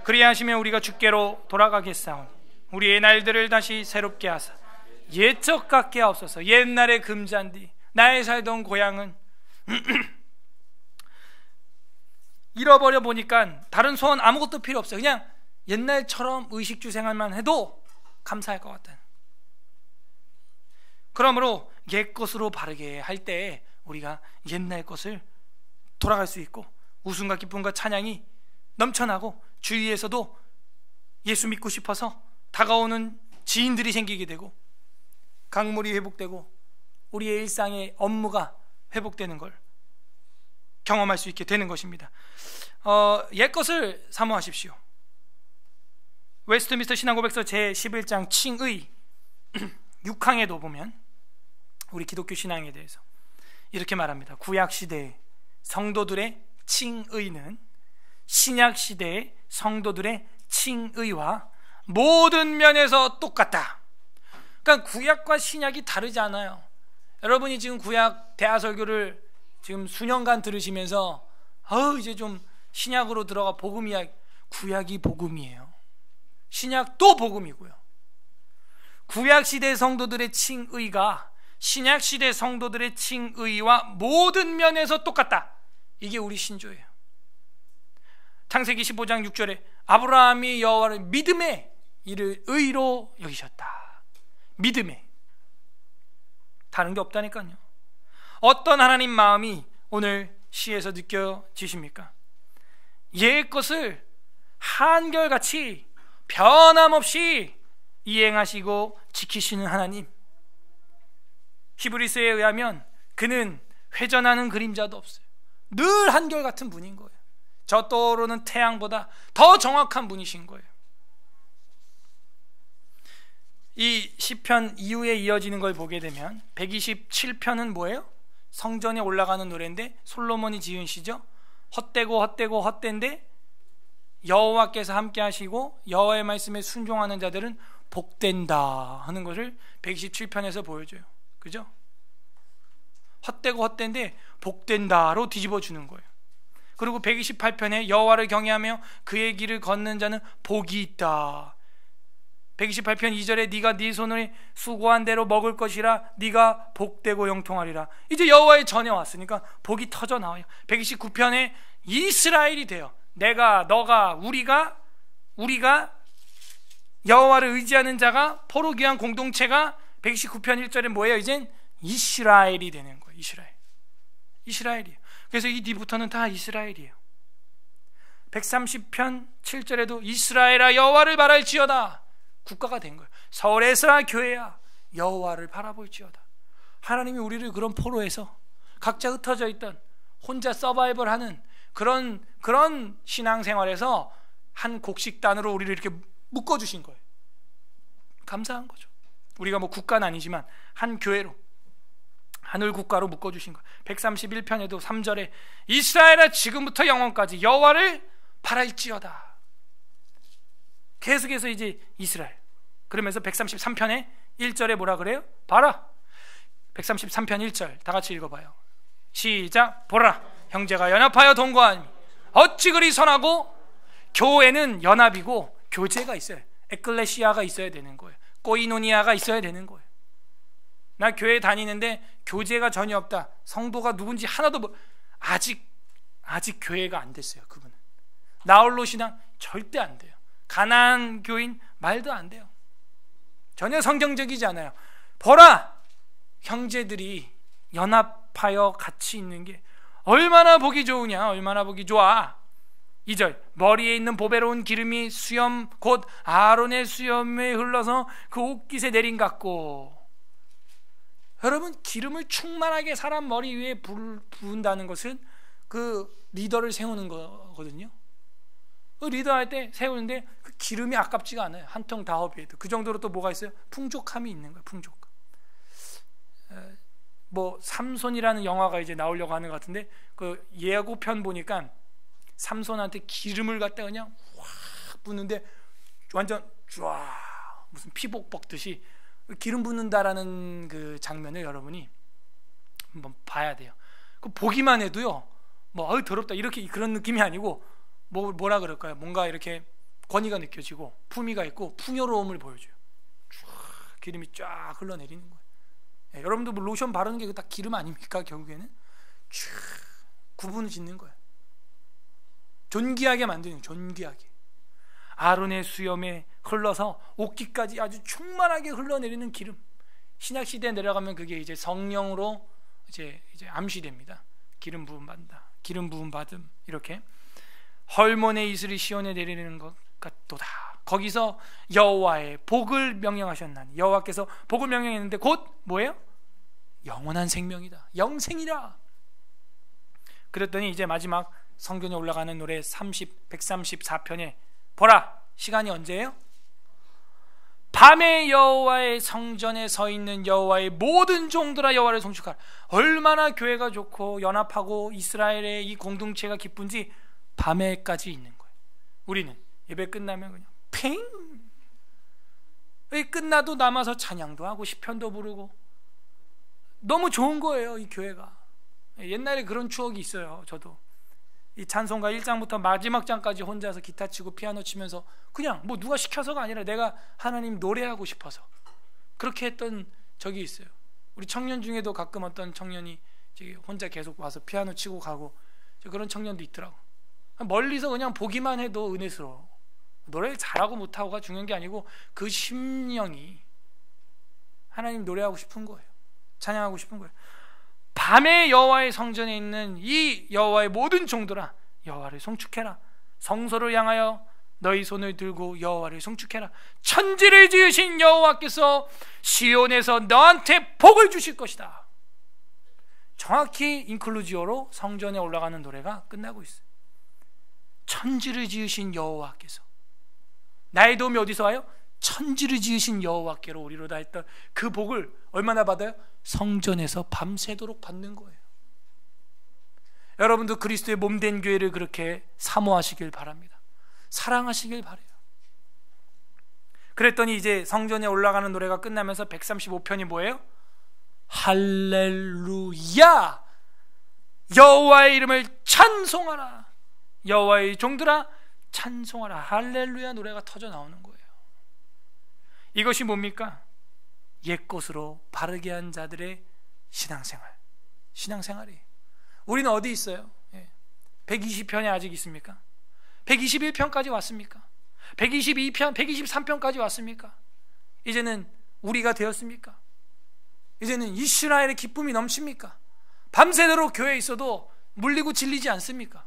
그리하시면 우리가 주께로 돌아가겠사오니 우리의 날들을 다시 새롭게 하사 옛적 같게 하옵소서. 옛날에 금잔디 나의 살던 고향은 잃어버려 보니까 다른 소원 아무것도 필요 없어요. 그냥 옛날처럼 의식주 생활만 해도 감사할 것 같아요. 그러므로 옛것으로 바르게 할 때 우리가 옛날 것을 돌아갈 수 있고 웃음과 기쁨과 찬양이 넘쳐나고 주위에서도 예수 믿고 싶어서 다가오는 지인들이 생기게 되고 강물이 회복되고 우리의 일상의 업무가 회복되는 걸 경험할 수 있게 되는 것입니다. 옛것을 사모하십시오. 웨스트민스터 신앙고백서 제11장 칭의 6항에도 보면 우리 기독교 신앙에 대해서 이렇게 말합니다. 구약시대의 성도들의 칭의는 신약시대의 성도들의 칭의와 모든 면에서 똑같다. 그러니까 구약과 신약이 다르지 않아요. 여러분이 지금 구약 대하설교를 지금 수년간 들으시면서 이제 좀 신약으로 들어가 복음이야. 구약이 복음이에요. 신약도 복음이고요. 구약시대 성도들의 칭의가 신약시대 성도들의 칭의와 모든 면에서 똑같다. 이게 우리 신조예요. 창세기 15장 6절에 아브라함이 여호와를 믿음에 이를 의로 여기셨다. 믿음에. 다른 게 없다니까요. 어떤 하나님 마음이 오늘 시에서 느껴지십니까? 옛 것을 한결같이 변함없이 이행하시고 지키시는 하나님, 히브리서에 의하면 그는 회전하는 그림자도 없어요. 늘 한결같은 분인 거예요. 저 떠오르는 태양보다 더 정확한 분이신 거예요. 이 시편 이후에 이어지는 걸 보게 되면 127편은 뭐예요? 성전에 올라가는 노래인데 솔로몬이 지은 시죠. 헛되고 헛되고 헛된데 여호와께서 함께 하시고 여호와의 말씀에 순종하는 자들은 복된다 하는 것을 127편에서 보여줘요. 그죠? 헛되고 헛된데 복된다로 뒤집어 주는 거예요. 그리고 128편에 여호와를 경외하며 그의 길을 걷는 자는 복이 있다. 128편 2절에 네가 네 손을 수고한 대로 먹을 것이라 네가 복되고 영통하리라. 이제 여호와의 전에 왔으니까 복이 터져 나와요. 129편에 이스라엘이 돼요. 내가, 너가, 우리가 여호와를 의지하는 자가, 포로 귀한 공동체가 129편 1절에 뭐예요? 이젠 이스라엘이 되는 거예요. 이스라엘이에요. 그래서 이 뒤부터는 다 이스라엘이에요. 130편 7절에도 이스라엘아 여호와를 바랄지어다. 국가가 된 거예요. 서울에서라 교회야 여호와를 바라볼지어다. 하나님이 우리를 그런 포로에서 각자 흩어져 있던 혼자 서바이벌하는 그런 신앙생활에서 한 곡식단으로 우리를 이렇게 묶어주신 거예요. 감사한 거죠. 우리가 뭐 국가는 아니지만 한 교회로, 하늘 국가로 묶어주신 거예요. 131편에도 3절에 이스라엘아 지금부터 영원까지 여호와를 바랄지어다. 계속해서 이제 이스라엘. 그러면서 133편에 1절에 뭐라 그래요? 봐라. 133편 1절 다 같이 읽어봐요. 시작. 보라, 형제가 연합하여 동거하니 어찌 그리 선하고. 교회는 연합이고 교제가 있어요. 에클레시아가 있어야 되는 거예요. 코이노니아가 있어야 되는 거예요. 나 교회 다니는데 교제가 전혀 없다. 성도가 누군지 하나도 아직 교회가 안 됐어요. 그분은 나홀로 신앙 절대 안 돼요. 가난한 교인 말도 안 돼요. 전혀 성경적이지 않아요. 보라, 형제들이 연합하여 같이 있는 게 얼마나 보기 좋으냐, 얼마나 보기 좋아. 2절 머리에 있는 보배로운 기름이 수염 곧 아론의 수염에 흘러서 그 옷깃에 내린 같고. 여러분, 기름을 충만하게 사람 머리 위에 부은다는 것은 그 리더를 세우는 거거든요. 그 리더할 때 세우는데 그 기름이 아깝지가 않아요. 한 통 다 허비해도. 그 정도로 또 뭐가 있어요? 풍족함이 있는 거예요. 풍족함. 뭐 삼손이라는 영화가 이제 나오려고 하는 것 같은데 그 예고편 보니까 삼손한테 기름을 갖다 그냥 확 붓는데 완전 쫙 무슨 피복 먹듯이 기름 붓는다라는 그 장면을 여러분이 한번 봐야 돼요. 그 보기만 해도요, 뭐 더럽다 이렇게 그런 느낌이 아니고 뭐라 그럴까요? 뭔가 이렇게 권위가 느껴지고 품위가 있고 풍요로움을 보여줘요. 쫙 기름이 쫙 흘러내리는 거예요. 네, 여러분도 뭐 로션 바르는 게 다 기름 아닙니까? 결국에는 쫙 구분을 짓는 거예요. 존귀하게 만드는, 존귀하게. 아론의 수염에 흘러서 옷깃까지 아주 충만하게 흘러내리는 기름. 신약 시대에 내려가면 그게 이제 성령으로 이제 암시됩니다. 기름 부음 받는다. 기름 부음 받음. 이렇게 헐몬의 이슬이 시온에 내리는 것 같도다. 거기서 여호와의 복을 명령하셨나니, 여호와께서 복을 명령했는데 곧 뭐예요? 영원한 생명이다. 영생이라. 그랬더니 이제 마지막 성경에 올라가는 노래 134편에 보라, 시간이 언제예요? 밤에 여호와의 성전에 서 있는 여호와의 모든 종들아 여호와를 송축하라. 얼마나 교회가 좋고 연합하고 이스라엘의 이 공동체가 기쁜지 밤에까지 있는 거예요. 우리는 예배 끝나면 그냥 팽! 끝나도 남아서 찬양도 하고 시편도 부르고 너무 좋은 거예요. 이 교회가. 옛날에 그런 추억이 있어요. 저도 이 찬송가 1장부터 마지막 장까지 혼자서 기타 치고 피아노 치면서 그냥 뭐 누가 시켜서가 아니라 내가 하나님 노래하고 싶어서 그렇게 했던 적이 있어요. 우리 청년 중에도 가끔 어떤 청년이 혼자 계속 와서 피아노 치고 가고 그런 청년도 있더라고. 멀리서 그냥 보기만 해도 은혜스러워. 노래를 잘하고 못하고가 중요한 게 아니고 그 심령이 하나님 노래하고 싶은 거예요. 찬양하고 싶은 거예요. 밤에 여호와의 성전에 있는 이 여호와의 모든 종들아 여호와를 송축해라. 성소를 향하여 너희 손을 들고 여호와를 송축해라. 천지를 지으신 여호와께서 시온에서 너한테 복을 주실 것이다. 정확히 인클루지오로 성전에 올라가는 노래가 끝나고 있어요. 천지를 지으신 여호와께서, 나의 도움이 어디서 와요? 천지를 지으신 여호와께로 오리로다 했던 그 복을 얼마나 받아요? 성전에서 밤새도록 받는 거예요. 여러분도 그리스도의 몸된 교회를 그렇게 사모하시길 바랍니다. 사랑하시길 바라요. 그랬더니 이제 성전에 올라가는 노래가 끝나면서 135편이 뭐예요? 할렐루야! 여호와의 이름을 찬송하라. 여호와의 종들아 찬송하라. 할렐루야 노래가 터져 나오는 거예요. 이것이 뭡니까? 옛것으로 바르게 한 자들의 신앙생활이. 우리는 어디 있어요? 120편이 아직 있습니까? 121편까지 왔습니까? 122편, 123편까지 왔습니까? 이제는 우리가 되었습니까? 이제는 이스라엘의 기쁨이 넘칩니까? 밤새도록 교회에 있어도 물리고 질리지 않습니까?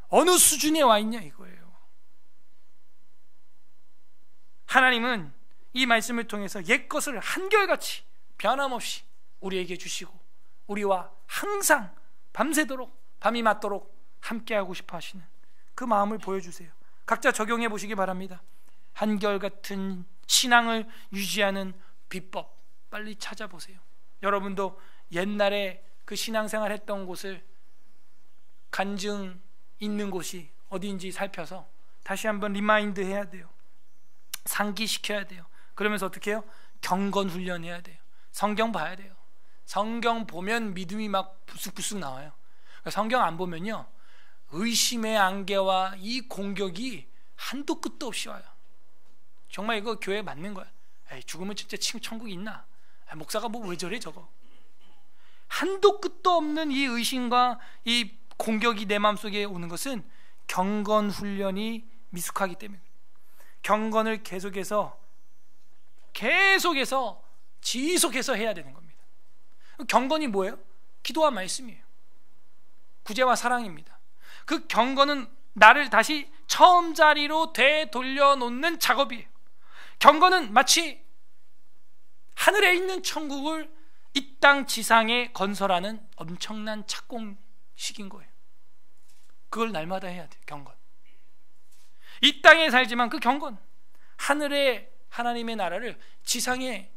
어느 수준에 와 있냐 이거예요. 하나님은 이 말씀을 통해서 옛것을 한결같이 변함없이 우리에게 주시고 우리와 항상 밤새도록 밤이 맞도록 함께하고 싶어 하시는 그 마음을 보여주세요. 각자 적용해 보시기 바랍니다. 한결같은 신앙을 유지하는 비법 빨리 찾아보세요. 여러분도 옛날에 그 신앙생활 했던 곳을 간증 있는 곳이 어디인지 살펴서 다시 한번 리마인드 해야 돼요. 상기시켜야 돼요. 그러면서 어떻게 해요? 경건 훈련해야 돼요. 성경 봐야 돼요. 성경 보면 믿음이 막 부쑥부쑥 나와요. 성경 안 보면요, 의심의 안개와 이 공격이 한도 끝도 없이 와요. 정말 이거 교회에 맞는 거야. 에이, 죽으면 진짜 천국이 있나? 에이, 목사가 뭐 왜 저래 저거. 한도 끝도 없는 이 의심과 이 공격이 내 마음속에 오는 것은 경건 훈련이 미숙하기 때문에, 경건을 계속해서 지속해서 해야 되는 겁니다. 경건이 뭐예요? 기도와 말씀이에요. 구제와 사랑입니다. 그 경건은 나를 다시 처음 자리로 되돌려놓는 작업이에요. 경건은 마치 하늘에 있는 천국을 이 땅 지상에 건설하는 엄청난 착공식인 거예요. 그걸 날마다 해야 돼요. 경건. 이 땅에 살지만 그 경건, 하늘의 하나님의 나라를 지상에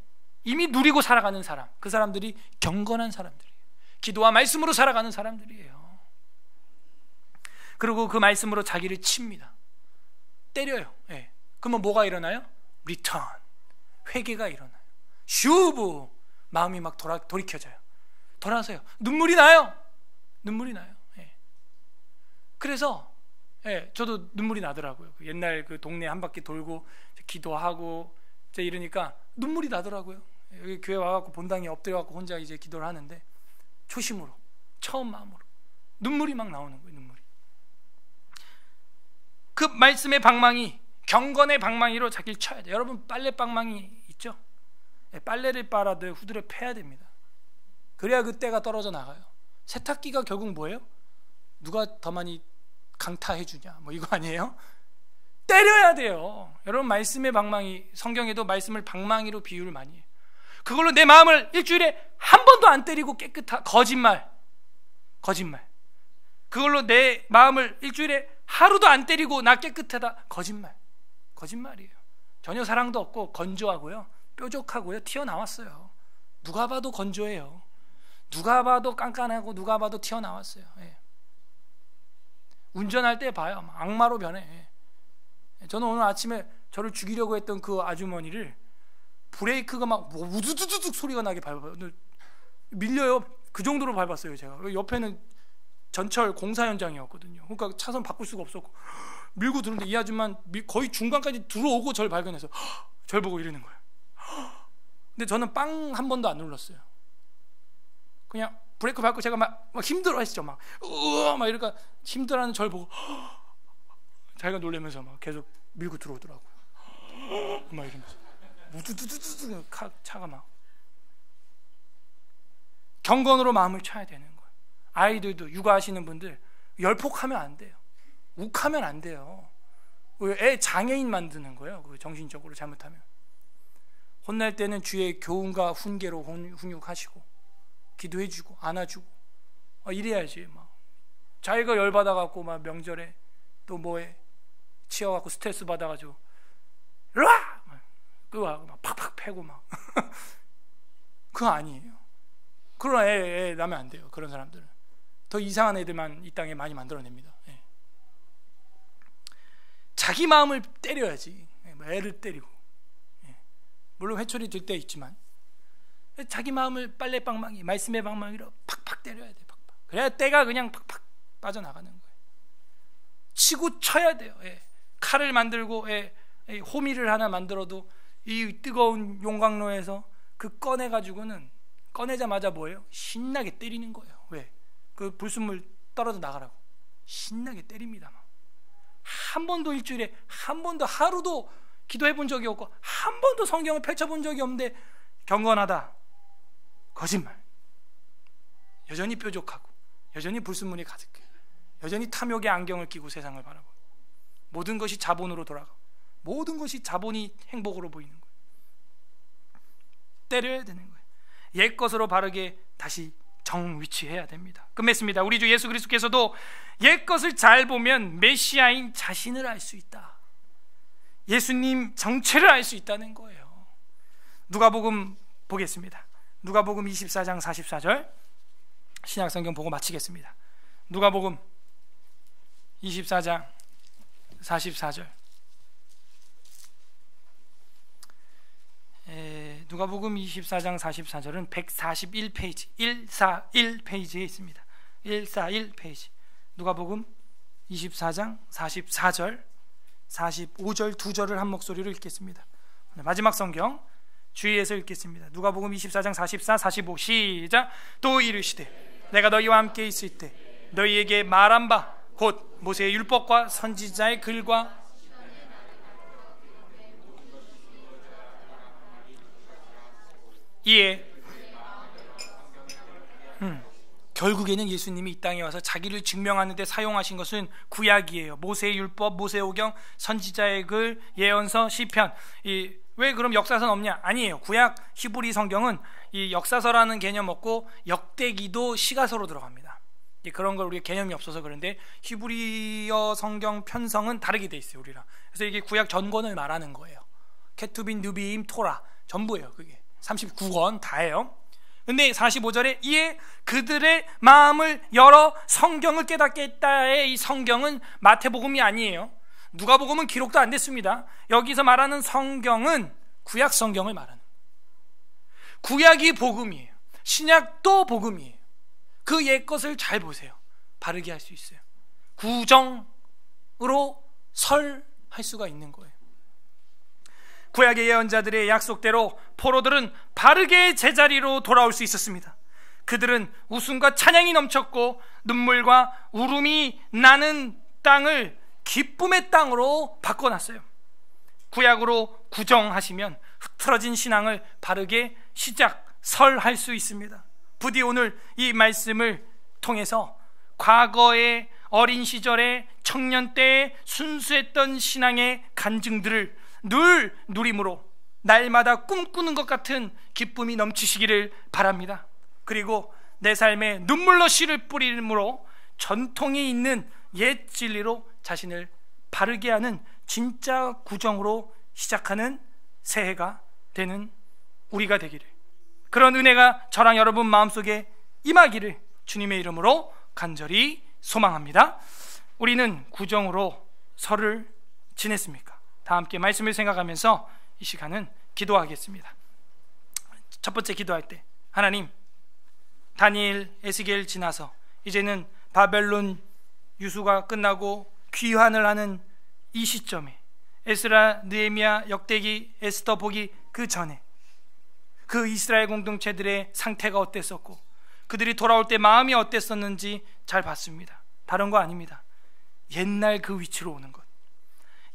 이미 누리고 살아가는 사람, 그 사람들이 경건한 사람들이에요. 기도와 말씀으로 살아가는 사람들이에요. 그리고 그 말씀으로 자기를 칩니다. 때려요. 예. 그러면 뭐가 일어나요? 리턴, 회개가 일어나요. 슈브, 마음이 막 돌이켜져요. 돌아서요. 눈물이 나요. 예. 그래서 저도 눈물이 나더라고요. 옛날 그 동네 한 바퀴 돌고 기도하고 이제 이러니까 눈물이 나더라고요. 여기 교회 와갖고 본당에 엎드려갖고 혼자 이제 기도를 하는데 초심으로, 처음 마음으로 눈물이 막 나오는 거예요. 눈물이. 그 말씀의 방망이, 경건의 방망이로 자기를 쳐야 돼요. 여러분 빨래 방망이 있죠? 빨래를 빨아도 후드려 패야 됩니다. 그래야 그 때가 떨어져 나가요. 세탁기가 결국 뭐예요? 누가 더 많이 강타해 주냐, 뭐 이거 아니에요? 때려야 돼요. 여러분 말씀의 방망이, 성경에도 말씀을 방망이로 비유를 많이 해요. 그걸로 내 마음을 일주일에 한 번도 안 때리고 깨끗한 거짓말. 그걸로 내 마음을 일주일에 하루도 안 때리고 나 깨끗하다. 거짓말이에요. 전혀 사랑도 없고 건조하고요, 뾰족하고요, 튀어나왔어요. 누가 봐도 건조해요. 누가 봐도 깐깐하고 누가 봐도 튀어나왔어요. 예. 운전할 때 봐요. 막 악마로 변해. 저는 오늘 아침에 저를 죽이려고 했던 그 아주머니를 브레이크가 막 우두두둑 소리가 나게 밟아요. 밀려요. 그 정도로 밟았어요. 제가 옆에는 전철 공사 현장이었거든요. 그러니까 차선 바꿀 수가 없었고 밀고 들었는데 이 아줌마 거의 중간까지 들어오고 저를 발견해서 저를 보고 이러는 거예요. 근데 저는 빵 한 번도 안 눌렀어요. 그냥 브레이크 밟고 제가 막 힘들어했죠. 막 이러니까 힘들어하는 저를 보고 자기가 놀라면서 막 계속 밀고 들어오더라고요. 막 이러면서 우두두두두 차가 막. 경건으로 마음을 쳐야 되는 거예요. 아이들도 육아하시는 분들 열폭하면 안 돼요. 욱하면 안 돼요. 애 장애인 만드는 거예요. 정신적으로 잘못하면. 혼날 때는 주의 교훈과 훈계로 훈육하시고 기도해주고 안아주고 이래야지. 막 자기가 열받아갖고 막 명절에 또 뭐에 치여갖고 스트레스 받아가지고 일로와! 그거 막 팍팍 패고 막 그거 아니에요. 그런 애 나면 안 돼요. 그런 사람들은 더 이상한 애들만 이 땅에 많이 만들어냅니다. 자기 마음을 때려야지. 애를 때리고, 물론 회초리 들 때 있지만 자기 마음을 빨래방망이, 말씀의 방망이로 팍팍 때려야 돼. 팍팍. 그래야 때가 그냥 팍팍 빠져나가는 거예요. 치고 쳐야 돼요. 칼을 만들고 호미를 하나 만들어도 이 뜨거운 용광로에서 그 꺼내가지고는 꺼내자마자 뭐예요? 신나게 때리는 거예요. 왜? 그 불순물 떨어져 나가라고 신나게 때립니다. 한 번도 일주일에 한 번도 하루도 기도해 본 적이 없고 한 번도 성경을 펼쳐본 적이 없는데 경건하다. 거짓말. 여전히 뾰족하고 여전히 불순물이 가득해요. 여전히 탐욕의 안경을 끼고 세상을 바라보고 모든 것이 자본으로 돌아가고 모든 것이 자본이 행복으로 보이는 거예요. 때려야 되는 거예요. 옛 것으로 바르게 다시 정위치해야 됩니다. 끝맺습니다. 우리 주 예수 그리스도께서도 옛 것을 잘 보면 메시아인 자신을 알 수 있다. 예수님 정체를 알 수 있다는 거예요. 누가복음 보겠습니다. 누가복음 24장 44절 신약성경 보고 마치겠습니다. 누가복음 24장 44절 누가복음 24장 44절은 141페이지 141페이지에 있습니다. 141페이지 누가복음 24장 44절 45절 두 절을 한 목소리로 읽겠습니다. 마지막 성경 주의해서 읽겠습니다. 누가복음 24장 44, 45 시작. 또 이르시되 내가 너희와 함께 있을 때 너희에게 말한 바 곧 모세의 율법과 선지자의 글과 이에 결국에는 예수님이 이 땅에 와서 자기를 증명하는 데 사용하신 것은 구약이에요. 모세의 율법, 모세오경, 선지자의 글, 예언서, 시편. 왜 그럼 역사서는 없냐? 아니에요. 구약 히브리 성경은 이 역사서라는 개념 없고 역대기도 시가서로 들어갑니다. 그런 걸 우리가 개념이 없어서 그런데 히브리어 성경 편성은 다르게 돼 있어요. 우리랑. 그래서 이게 구약 전권을 말하는 거예요. 케투빈, 누비임, 토라 전부예요. 그게 39권 다예요. 근데 45절에 이에 그들의 마음을 열어 성경을 깨닫게 했다의 이 성경은 마태복음이 아니에요. 누가복음은 기록도 안 됐습니다. 여기서 말하는 성경은 구약 성경을 말하는 구약이 복음이에요. 신약도 복음이에요. 그 옛 것을 잘 보세요. 바르게 할 수 있어요. 구정으로 설할 수가 있는 거예요. 구약의 예언자들의 약속대로 포로들은 바르게 제자리로 돌아올 수 있었습니다. 그들은 웃음과 찬양이 넘쳤고 눈물과 울음이 나는 땅을 기쁨의 땅으로 바꿔놨어요. 구약으로 구정하시면 흐트러진 신앙을 바르게 설할 수 있습니다. 부디 오늘 이 말씀을 통해서 과거의 어린 시절에 청년 때에 순수했던 신앙의 간증들을 늘 누림으로 날마다 꿈꾸는 것 같은 기쁨이 넘치시기를 바랍니다. 그리고 내 삶에 눈물로 씨를 뿌림으로 전통이 있는 옛 진리로 자신을 바르게 하는 진짜 구정으로 시작하는 새해가 되는 우리가 되기를, 그런 은혜가 저랑 여러분 마음속에 임하기를 주님의 이름으로 간절히 소망합니다. 우리는 구정으로 설을 지냈습니까? 다 함께 말씀을 생각하면서 이 시간은 기도하겠습니다. 첫 번째 기도할 때, 하나님, 다니엘, 에스겔 지나서 이제는 바벨론 유수가 끝나고 귀환을 하는 이 시점에 에스라, 느헤미야, 역대기, 에스더 보기 그 전에 그 이스라엘 공동체들의 상태가 어땠었고 그들이 돌아올 때 마음이 어땠었는지 잘 봤습니다. 다른 거 아닙니다. 옛날 그 위치로 오는 것,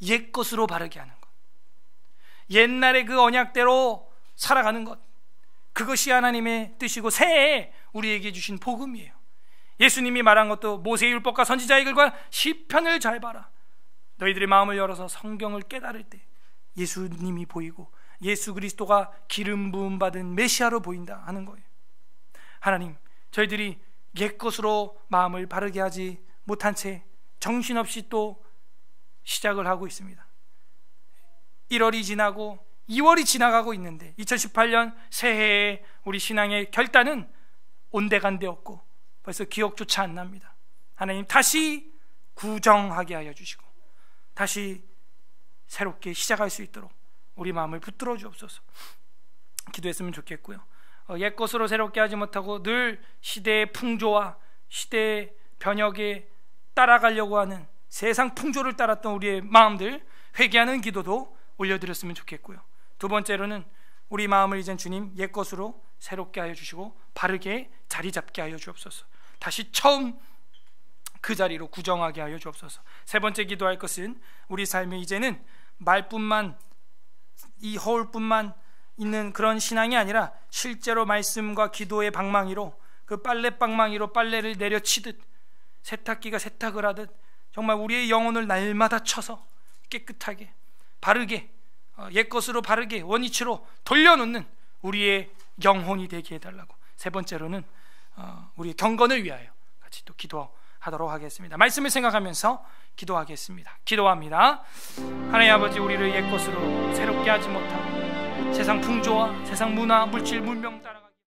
옛 것으로 바르게 하는 것, 옛날의 그 언약대로 살아가는 것, 그것이 하나님의 뜻이고 새해에 우리에게 주신 복음이에요. 예수님이 말한 것도 모세의 율법과 선지자의 글과 시편을 잘 봐라. 너희들의 마음을 열어서 성경을 깨달을 때 예수님이 보이고 예수 그리스도가 기름 부음 받은 메시아로 보인다 하는 거예요. 하나님, 저희들이 옛것으로 마음을 바르게 하지 못한 채 정신없이 또 시작을 하고 있습니다. 1월이 지나고 2월이 지나가고 있는데 2018년 새해에 우리 신앙의 결단은 온데간데 없고 벌써 기억조차 안 납니다. 하나님, 다시 구정하게 하여 주시고 다시 새롭게 시작할 수 있도록 우리 마음을 붙들어 주옵소서. 기도했으면 좋겠고요. 옛것으로 새롭게 하지 못하고 늘 시대의 풍조와 시대의 변혁에 따라가려고 하는 세상 풍조를 따랐던 우리의 마음들 회개하는 기도도 올려드렸으면 좋겠고요. 두 번째로는 우리 마음을 이젠 주님 옛것으로 새롭게 하여 주시고 바르게 자리 잡게 하여 주옵소서. 다시 처음 그 자리로 구정하게 하여 주옵소서. 세 번째 기도할 것은 우리 삶에 이제는 말뿐만, 이 허울뿐만 있는 그런 신앙이 아니라 실제로 말씀과 기도의 방망이로, 그 빨래 방망이로 빨래를 내려치듯 세탁기가 세탁을 하듯 정말 우리의 영혼을 날마다 쳐서 깨끗하게 바르게 옛것으로 바르게 원위치로 돌려놓는 우리의 영혼이 되게 해달라고. 세 번째로는 우리의 경건을 위하여 같이 또 기도하도록 하겠습니다. 말씀을 생각하면서 기도하겠습니다. 기도합니다. 하나님 아버지, 우리를 옛것으로 새롭게 하지 못하고 세상 풍조와 세상 문화, 물질, 문명 따라가